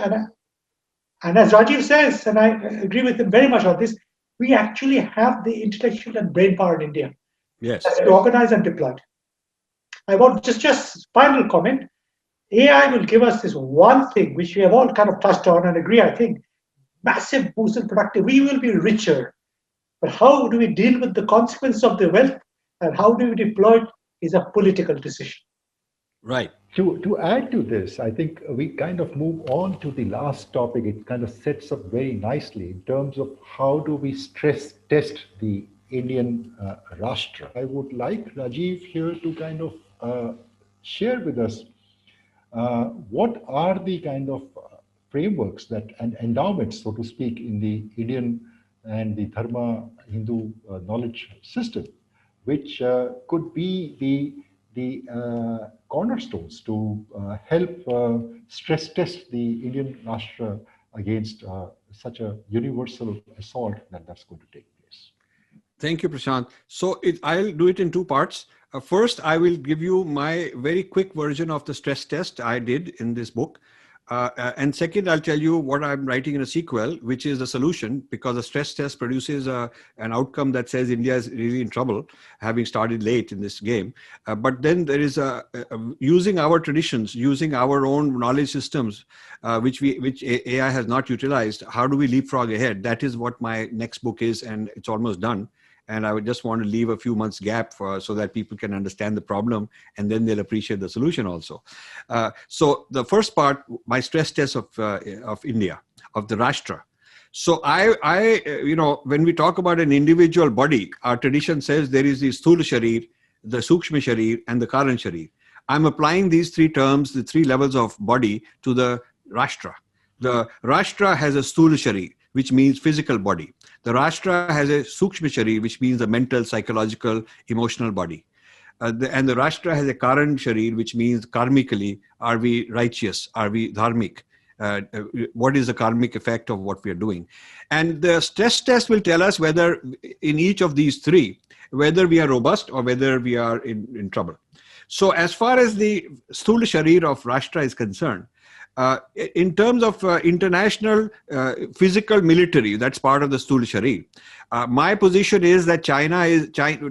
And as Rajiv says, and I agree with him very much on this, we actually have the intellectual and brain power in India. Yes. That's to organize and deploy. I want just final comment. AI will give us this one thing, which we have all kind of touched on and agree, I think, massive boost in productivity. We will be richer. But how do we deal with the consequence of the wealth, and how do we deploy it is a political decision. Right. To add to this, I think we kind of move on to the last topic. It kind of sets up very nicely in terms of how do we stress test the Indian Rashtra. I would like Rajiv here to kind of share with us what are the kind of frameworks and endowments, so to speak, in the Indian and the Dharma Hindu knowledge system, which could be the cornerstones to help stress test the Indian Rashtra against such a universal assault that's going to take place. Thank you, Prashant. So I'll do it in two parts. First, I will give you my very quick version of the stress test I did in this book. And second, I'll tell you what I'm writing in a sequel, which is the solution, because a stress test produces an outcome that says India is really in trouble, having started late in this game. But then there is using our traditions, using our own knowledge systems, which AI has not utilized. How do we leapfrog ahead? That is what my next book is, and it's almost done. and I would just want to leave a few months gap so that people can understand the problem, and then they'll appreciate the solution also. So the first part, my stress test of India, of the Rashtra. So when we talk about an individual body, our tradition says there is the Sthula Sharir, the Sukshma Sharir, and the Karan Sharir. I'm applying these three terms, the three levels of body, to the Rashtra. The Rashtra has a Sthula Sharir, which means physical body. The Rashtra has a Sukshma Sharir, which means the mental, psychological, emotional body. And the Rashtra has a Karan Sharir, which means karmically, are we righteous? Are we dharmic? What is the karmic effect of what we are doing? And the stress test will tell us whether in each of these three, whether we are robust or whether we are in trouble. So as far as the Sthula Sharir of Rashtra is concerned, in terms of international physical military, that's part of the Sthula Sharir. My position is that China,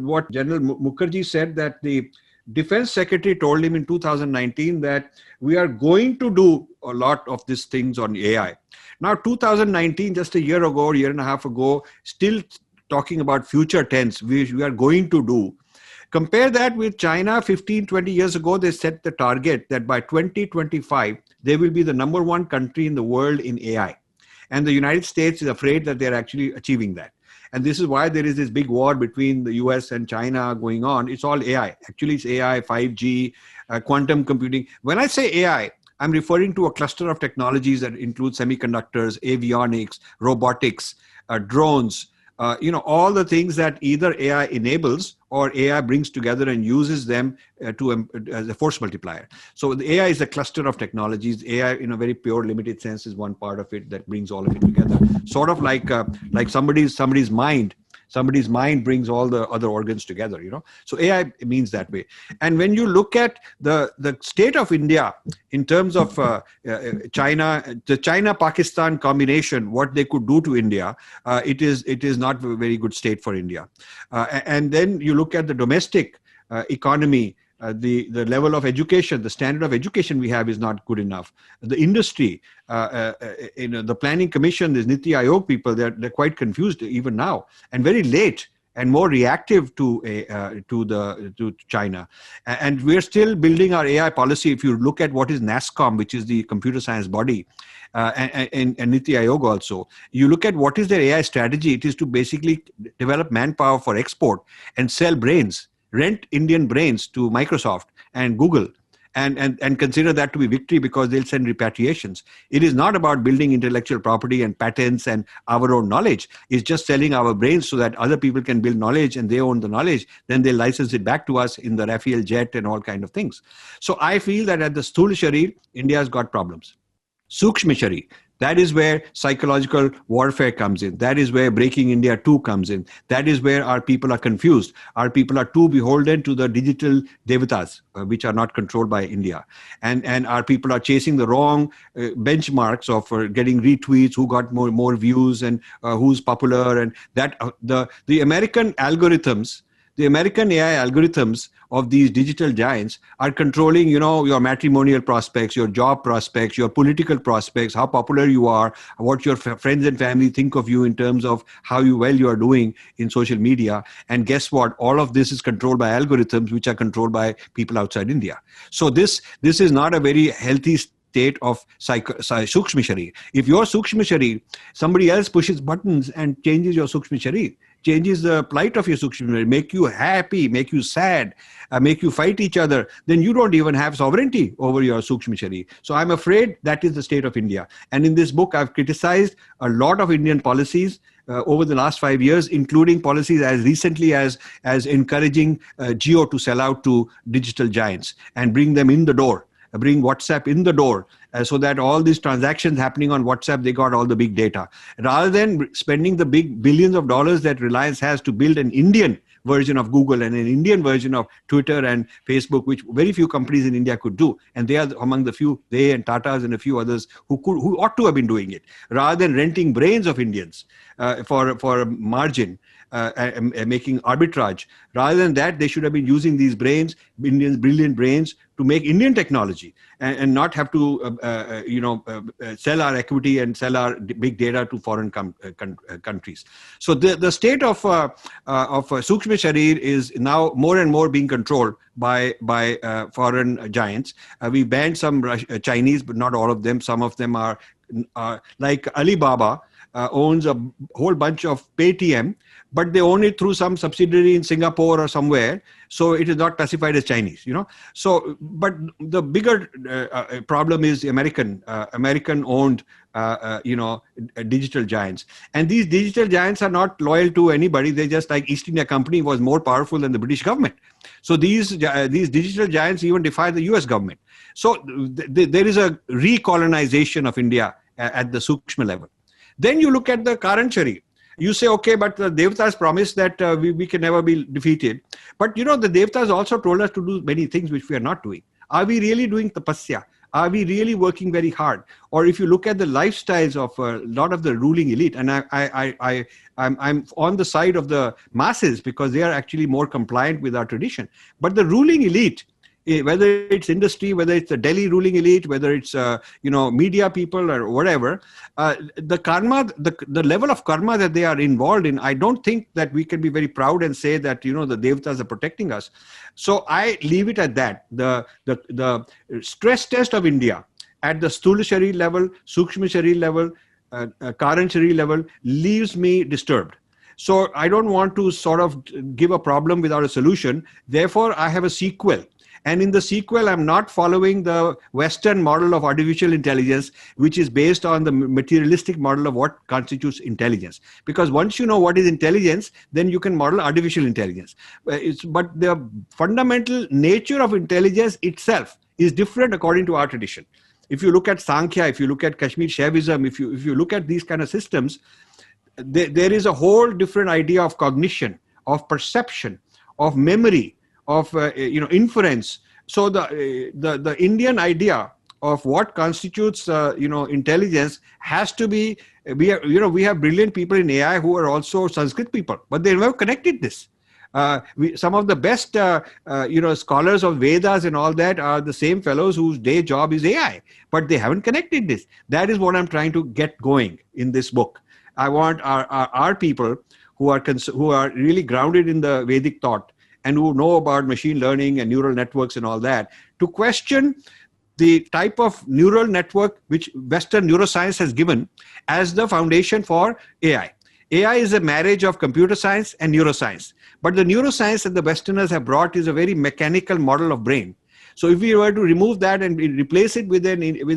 what General Mukherjee said, that the Defense Secretary told him in 2019 that we are going to do a lot of these things on AI. Now, 2019, just a year ago, year and a half ago, still talking about future tense, we are going to do. Compare that with China 15, 20 years ago, they set the target that by 2025, they will be the number one country in the world in AI. And the United States is afraid that they're actually achieving that. And this is why there is this big war between the US and China going on. It's all AI. Actually, it's AI, 5G, quantum computing. When I say AI, I'm referring to a cluster of technologies that include semiconductors, avionics, robotics, drones, all the things that either AI enables or AI brings together and uses them as a force multiplier. So the AI is a cluster of technologies. AI, in a very pure, limited sense, is one part of it that brings all of it together. Sort of like somebody's mind. Somebody's mind brings all the other organs together, So AI means that way. And when you look at the state of India in terms of China, the China-Pakistan combination, what they could do to India, it is not a very good state for India. And then you look at the domestic economy, the level of education, the standard of education we have is not good enough. The industry, the planning commission, these Niti Aayog people, they're quite confused even now, and very late and more reactive to China. And we're still building our AI policy. If you look at what is NASSCOM, which is the computer science body, and Niti Aayog also, you look at what is their AI strategy. It is to basically develop manpower for export and sell brains. Rent Indian brains to Microsoft and Google and consider that to be victory because they'll send repatriations. It is not about building intellectual property and patents and our own knowledge. It's just selling our brains so that other people can build knowledge and they own the knowledge. Then they license it back to us in the Rafael jet and all kind of things. So I feel that at the Sthula Sharir, India has got problems. Sukshma Sharir, that is where psychological warfare comes in. That is where Breaking India 2 comes in. That is where our people are confused. Our people are too beholden to the digital devatas, which are not controlled by India. And our people are chasing the wrong benchmarks of getting retweets, who got more views and who's popular. And that the American algorithms, the American AI algorithms of these digital giants are controlling, your matrimonial prospects, your job prospects, your political prospects, how popular you are, what your friends and family think of you in terms of how well you are doing in social media. And guess what? All of this is controlled by algorithms, which are controlled by people outside India. So this is not a very healthy state of Sukshma Sharir. If your Sukshma Sharir, somebody else pushes buttons and changes your Sukshma Sharir, changes the plight of your Sukshma Sharir, make you happy, make you sad, make you fight each other, then you don't even have sovereignty over your Sukshma Sharir. So I'm afraid that is the state of India. And in this book, I've criticized a lot of Indian policies over the last 5 years, including policies as recently as encouraging Jio to sell out to digital giants and bring them in the door. Bring WhatsApp in the door so that all these transactions happening on WhatsApp, they got all the big data. Rather than spending the big billions of dollars that Reliance has to build an Indian version of Google and an Indian version of Twitter and Facebook, which very few companies in India could do. And they are among the few, they and Tatas and a few others who ought to have been doing it. Rather than renting brains of Indians, for a margin, making arbitrage. Rather than that, they should have been using these brains, Indians' brilliant brains, to make Indian technology and not have to, sell our equity and sell our big data to foreign countries. So the state of Sukshma Sharir is now more and more being controlled by foreign giants. We banned some Chinese, but not all of them. Some of them are like Alibaba owns a whole bunch of Paytm, but they own it through some subsidiary in Singapore or somewhere, so it is not classified as Chinese. So, but the bigger problem is American owned digital giants, and these digital giants are not loyal to anybody. They just, like East India Company was more powerful than the British government. So these digital giants even defy the US government. So there is a recolonization of India at the Sukshma level. Then you look at the current Sharir. You say, okay, but the Devatas promised that we can never be defeated. But the Devatas also told us to do many things which we are not doing. Are we really doing tapasya? Are we really working very hard? Or if you look at the lifestyles of a lot of the ruling elite, and I'm on the side of the masses because they are actually more compliant with our tradition. But the ruling elite, whether it's industry, whether it's the Delhi ruling elite, whether it's media people or whatever, the karma, the level of karma that they are involved in, I don't think that we can be very proud and say that the Devatas are protecting us. So I leave it at that. The stress test of India at the Sthula Sharir level, Sukshma Sharir level, Karan Sharir level leaves me disturbed. So I don't want to sort of give a problem without a solution. Therefore, I have a sequel. And in the sequel, I'm not following the Western model of artificial intelligence, which is based on the materialistic model of what constitutes intelligence. Because once you know what is intelligence, then you can model artificial intelligence. But the fundamental nature of intelligence itself is different according to our tradition. If you look at Sankhya, if you look at Kashmir Shaivism, if you look at these kind of systems, there is a whole different idea of cognition, of perception, of memory, of inference. So the Indian idea of what constitutes intelligence has to be, we have brilliant people in AI who are also Sanskrit people, but they never connected this. Some of the best scholars of Vedas and all that are the same fellows whose day job is AI, but they haven't connected this. That is what I'm trying to get going in this book. I want our people who are really grounded in the Vedic thought and who know about machine learning and neural networks and all that, to question the type of neural network which Western neuroscience has given as the foundation for AI. AI is a marriage of computer science and neuroscience. But the neuroscience that the Westerners have brought is a very mechanical model of brain. So if we were to remove that and replace it with a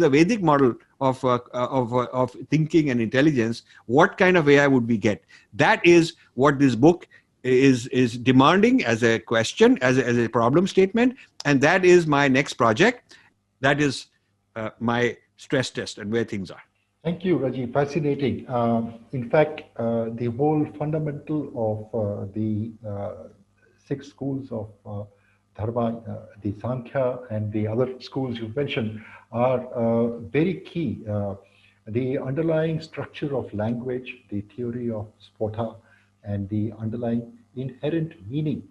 Vedic model of thinking and intelligence, what kind of AI would we get? That is what this book is demanding as a question, as a problem statement, and that is my next project. That is my stress test and where things are. Thank you, Rajiv. Fascinating. In fact, the whole fundamental of the 6 schools of Dharma, the Sankhya and the other schools you mentioned are very key. The underlying structure of language, the theory of Spota, and the underlying inherent meaning,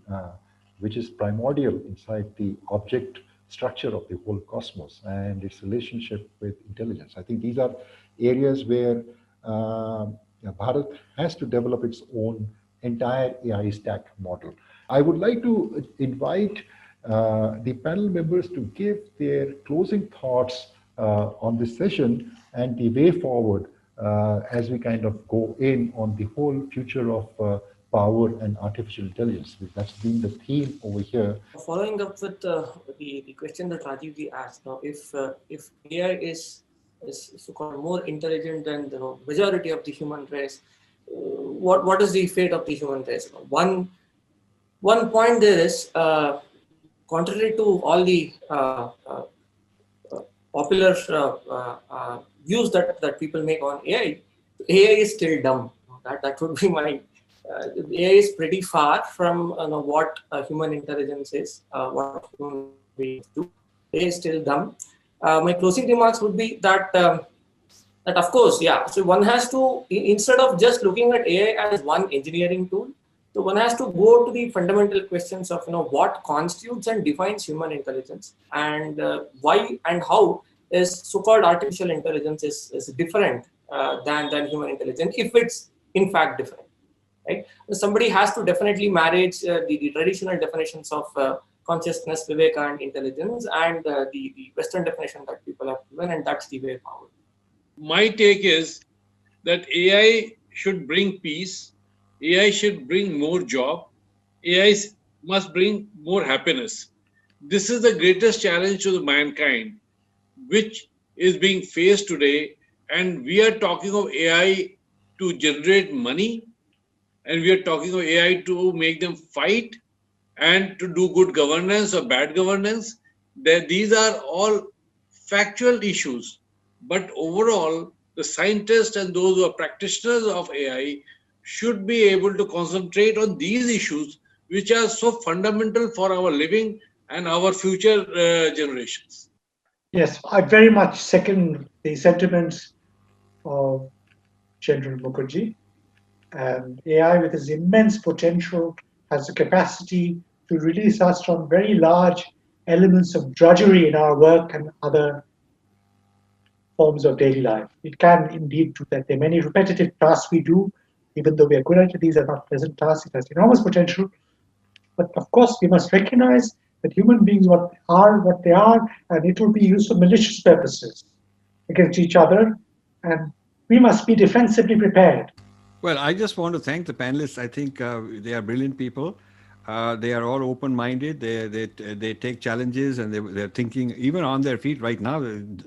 which is primordial inside the object structure of the whole cosmos and its relationship with intelligence. I think these are areas where Bharat has to develop its own entire AI stack model. I would like to invite the panel members to give their closing thoughts on this session and the way forward as we kind of go in on the whole future of power and artificial intelligence. That's been the theme over here. Following up with the question that Rajiv asked, if AI is so-called more intelligent than the majority of the human race, what is the fate of the human race? One point there is, contrary to all the popular views that people make on AI is still dumb. That would be my. AI is pretty far from what human intelligence is, what human beings do. AI is still dumb. My closing remarks would be that That of course, yeah. So one has to, instead of just looking at AI as one engineering tool, so one has to go to the fundamental questions of what constitutes and defines human intelligence, and why and how is so-called artificial intelligence is different than human intelligence, if it's in fact different, right? Somebody has to definitely marriage the traditional definitions of consciousness, viveka, and intelligence, and the Western definition that people have given, and that's the way forward. My take is that AI should bring peace, AI should bring more job, AI must bring more happiness. This is the greatest challenge to the mankind, which is being faced today. And we are talking of AI to generate money, and we are talking of AI to make them fight and to do good governance or bad governance. That these are all factual issues. But overall, the scientists and those who are practitioners of AI should be able to concentrate on these issues, which are so fundamental for our living and our future generations. Yes, I very much second the sentiments of General Mukherjee. And AI, with its immense potential, has the capacity to release us from very large elements of drudgery in our work and other forms of daily life. It can indeed do that. There are many repetitive tasks we do, even though we are good at it. These are not pleasant tasks. It has enormous potential. But of course, we must recognize that human beings what they are, and it will be used for malicious purposes against each other. And we must be defensively prepared. Well, I just want to thank the panelists. I think they are brilliant people. They are all open-minded. They take challenges, and they're thinking even on their feet right now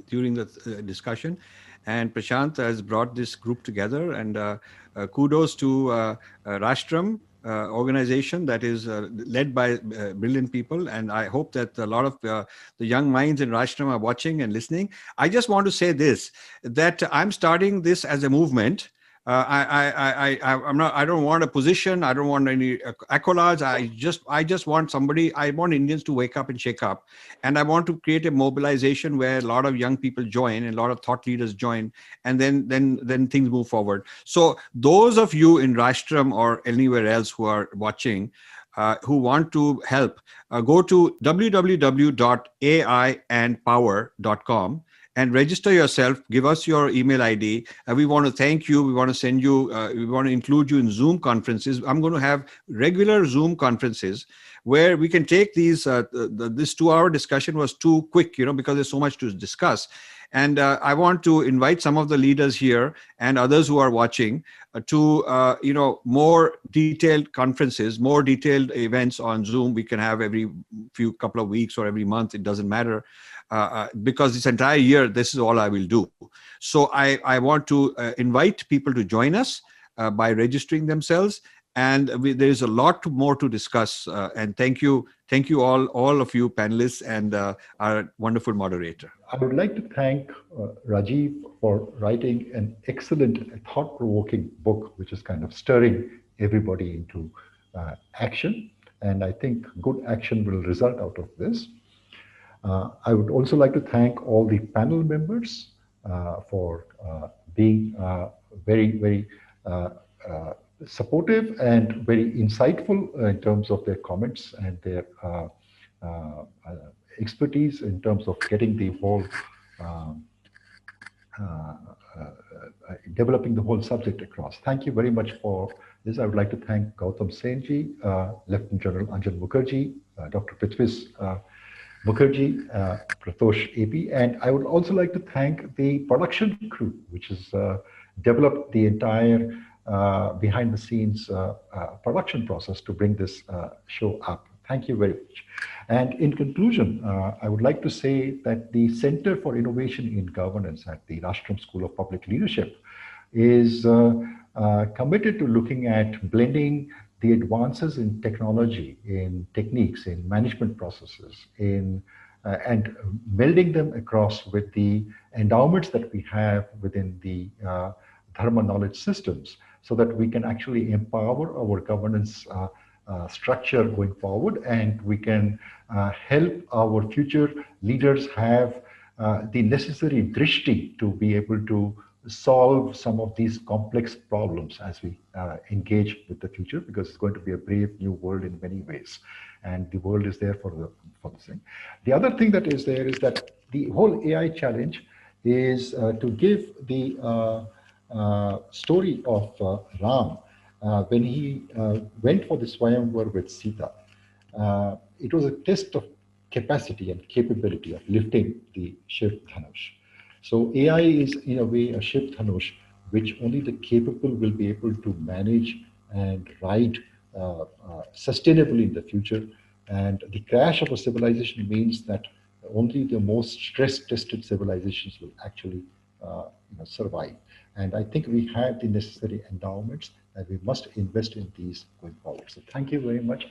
during the discussion. And Prashant has brought this group together. And kudos to Rashtram organization that is led by brilliant people. And I hope that a lot of the young minds in Rashtram are watching and listening. I just want to say this, that I'm starting this as a movement. I'm not. I don't want a position. I don't want any accolades. I just want somebody. I want Indians to wake up and shake up, and I want to create a mobilization where a lot of young people join and a lot of thought leaders join, and then things move forward. So those of you in Rashtram or anywhere else who are watching, who want to help, go to www.aiandpower.com. and register yourself. Give us your email ID. We want to thank you. We want to send you, we want to include you in Zoom conferences. I'm going to have regular Zoom conferences where we can take these, this 2-hour discussion was too quick, because there's so much to discuss. And I want to invite some of the leaders here and others who are watching to, more detailed conferences, more detailed events on Zoom. We can have every couple of weeks or every month. It doesn't matter. Because this entire year, this is all I will do. So I want to invite people to join us by registering themselves. And there's a lot more to discuss. And thank you all of you panelists and our wonderful moderator. I would like to thank Rajiv for writing an excellent, thought-provoking book, which is kind of stirring everybody into action. And I think good action will result out of this. I would also like to thank all the panel members for being very, very supportive and very insightful in terms of their comments and their expertise in terms of getting the whole, developing the whole subject across. Thank you very much for this. I would like to thank Gautam Senji, Lieutenant General Anjan Mukherjee, Dr. Prithvis Mukherjee, Prathosh AP, and I would also like to thank the production crew, which has developed the entire behind the scenes production process to bring this show up. Thank you very much. And in conclusion, I would like to say that the Center for Innovation in Governance at the Rashtram School of Public Leadership is committed to looking at blending the advances in technology, in techniques, in management processes, and melding them across with the endowments that we have within the Dharma knowledge systems, so that we can actually empower our governance structure going forward, and we can help our future leaders have the necessary drishti to be able to solve some of these complex problems as we engage with the future, because it's going to be a brave new world in many ways, and the world is there for the thing. The other thing that is there is that the whole AI challenge is to give the story of Ram when he went for the Swayamvar with Sita. It was a test of capacity and capability of lifting the Shiv Dhanush. So AI is in a way a Shiv Dhanush, which only the capable will be able to manage and ride sustainably in the future. And the crash of a civilization means that only the most stress-tested civilizations will actually survive. And I think we have the necessary endowments, and we must invest in these going forward. So thank you very much.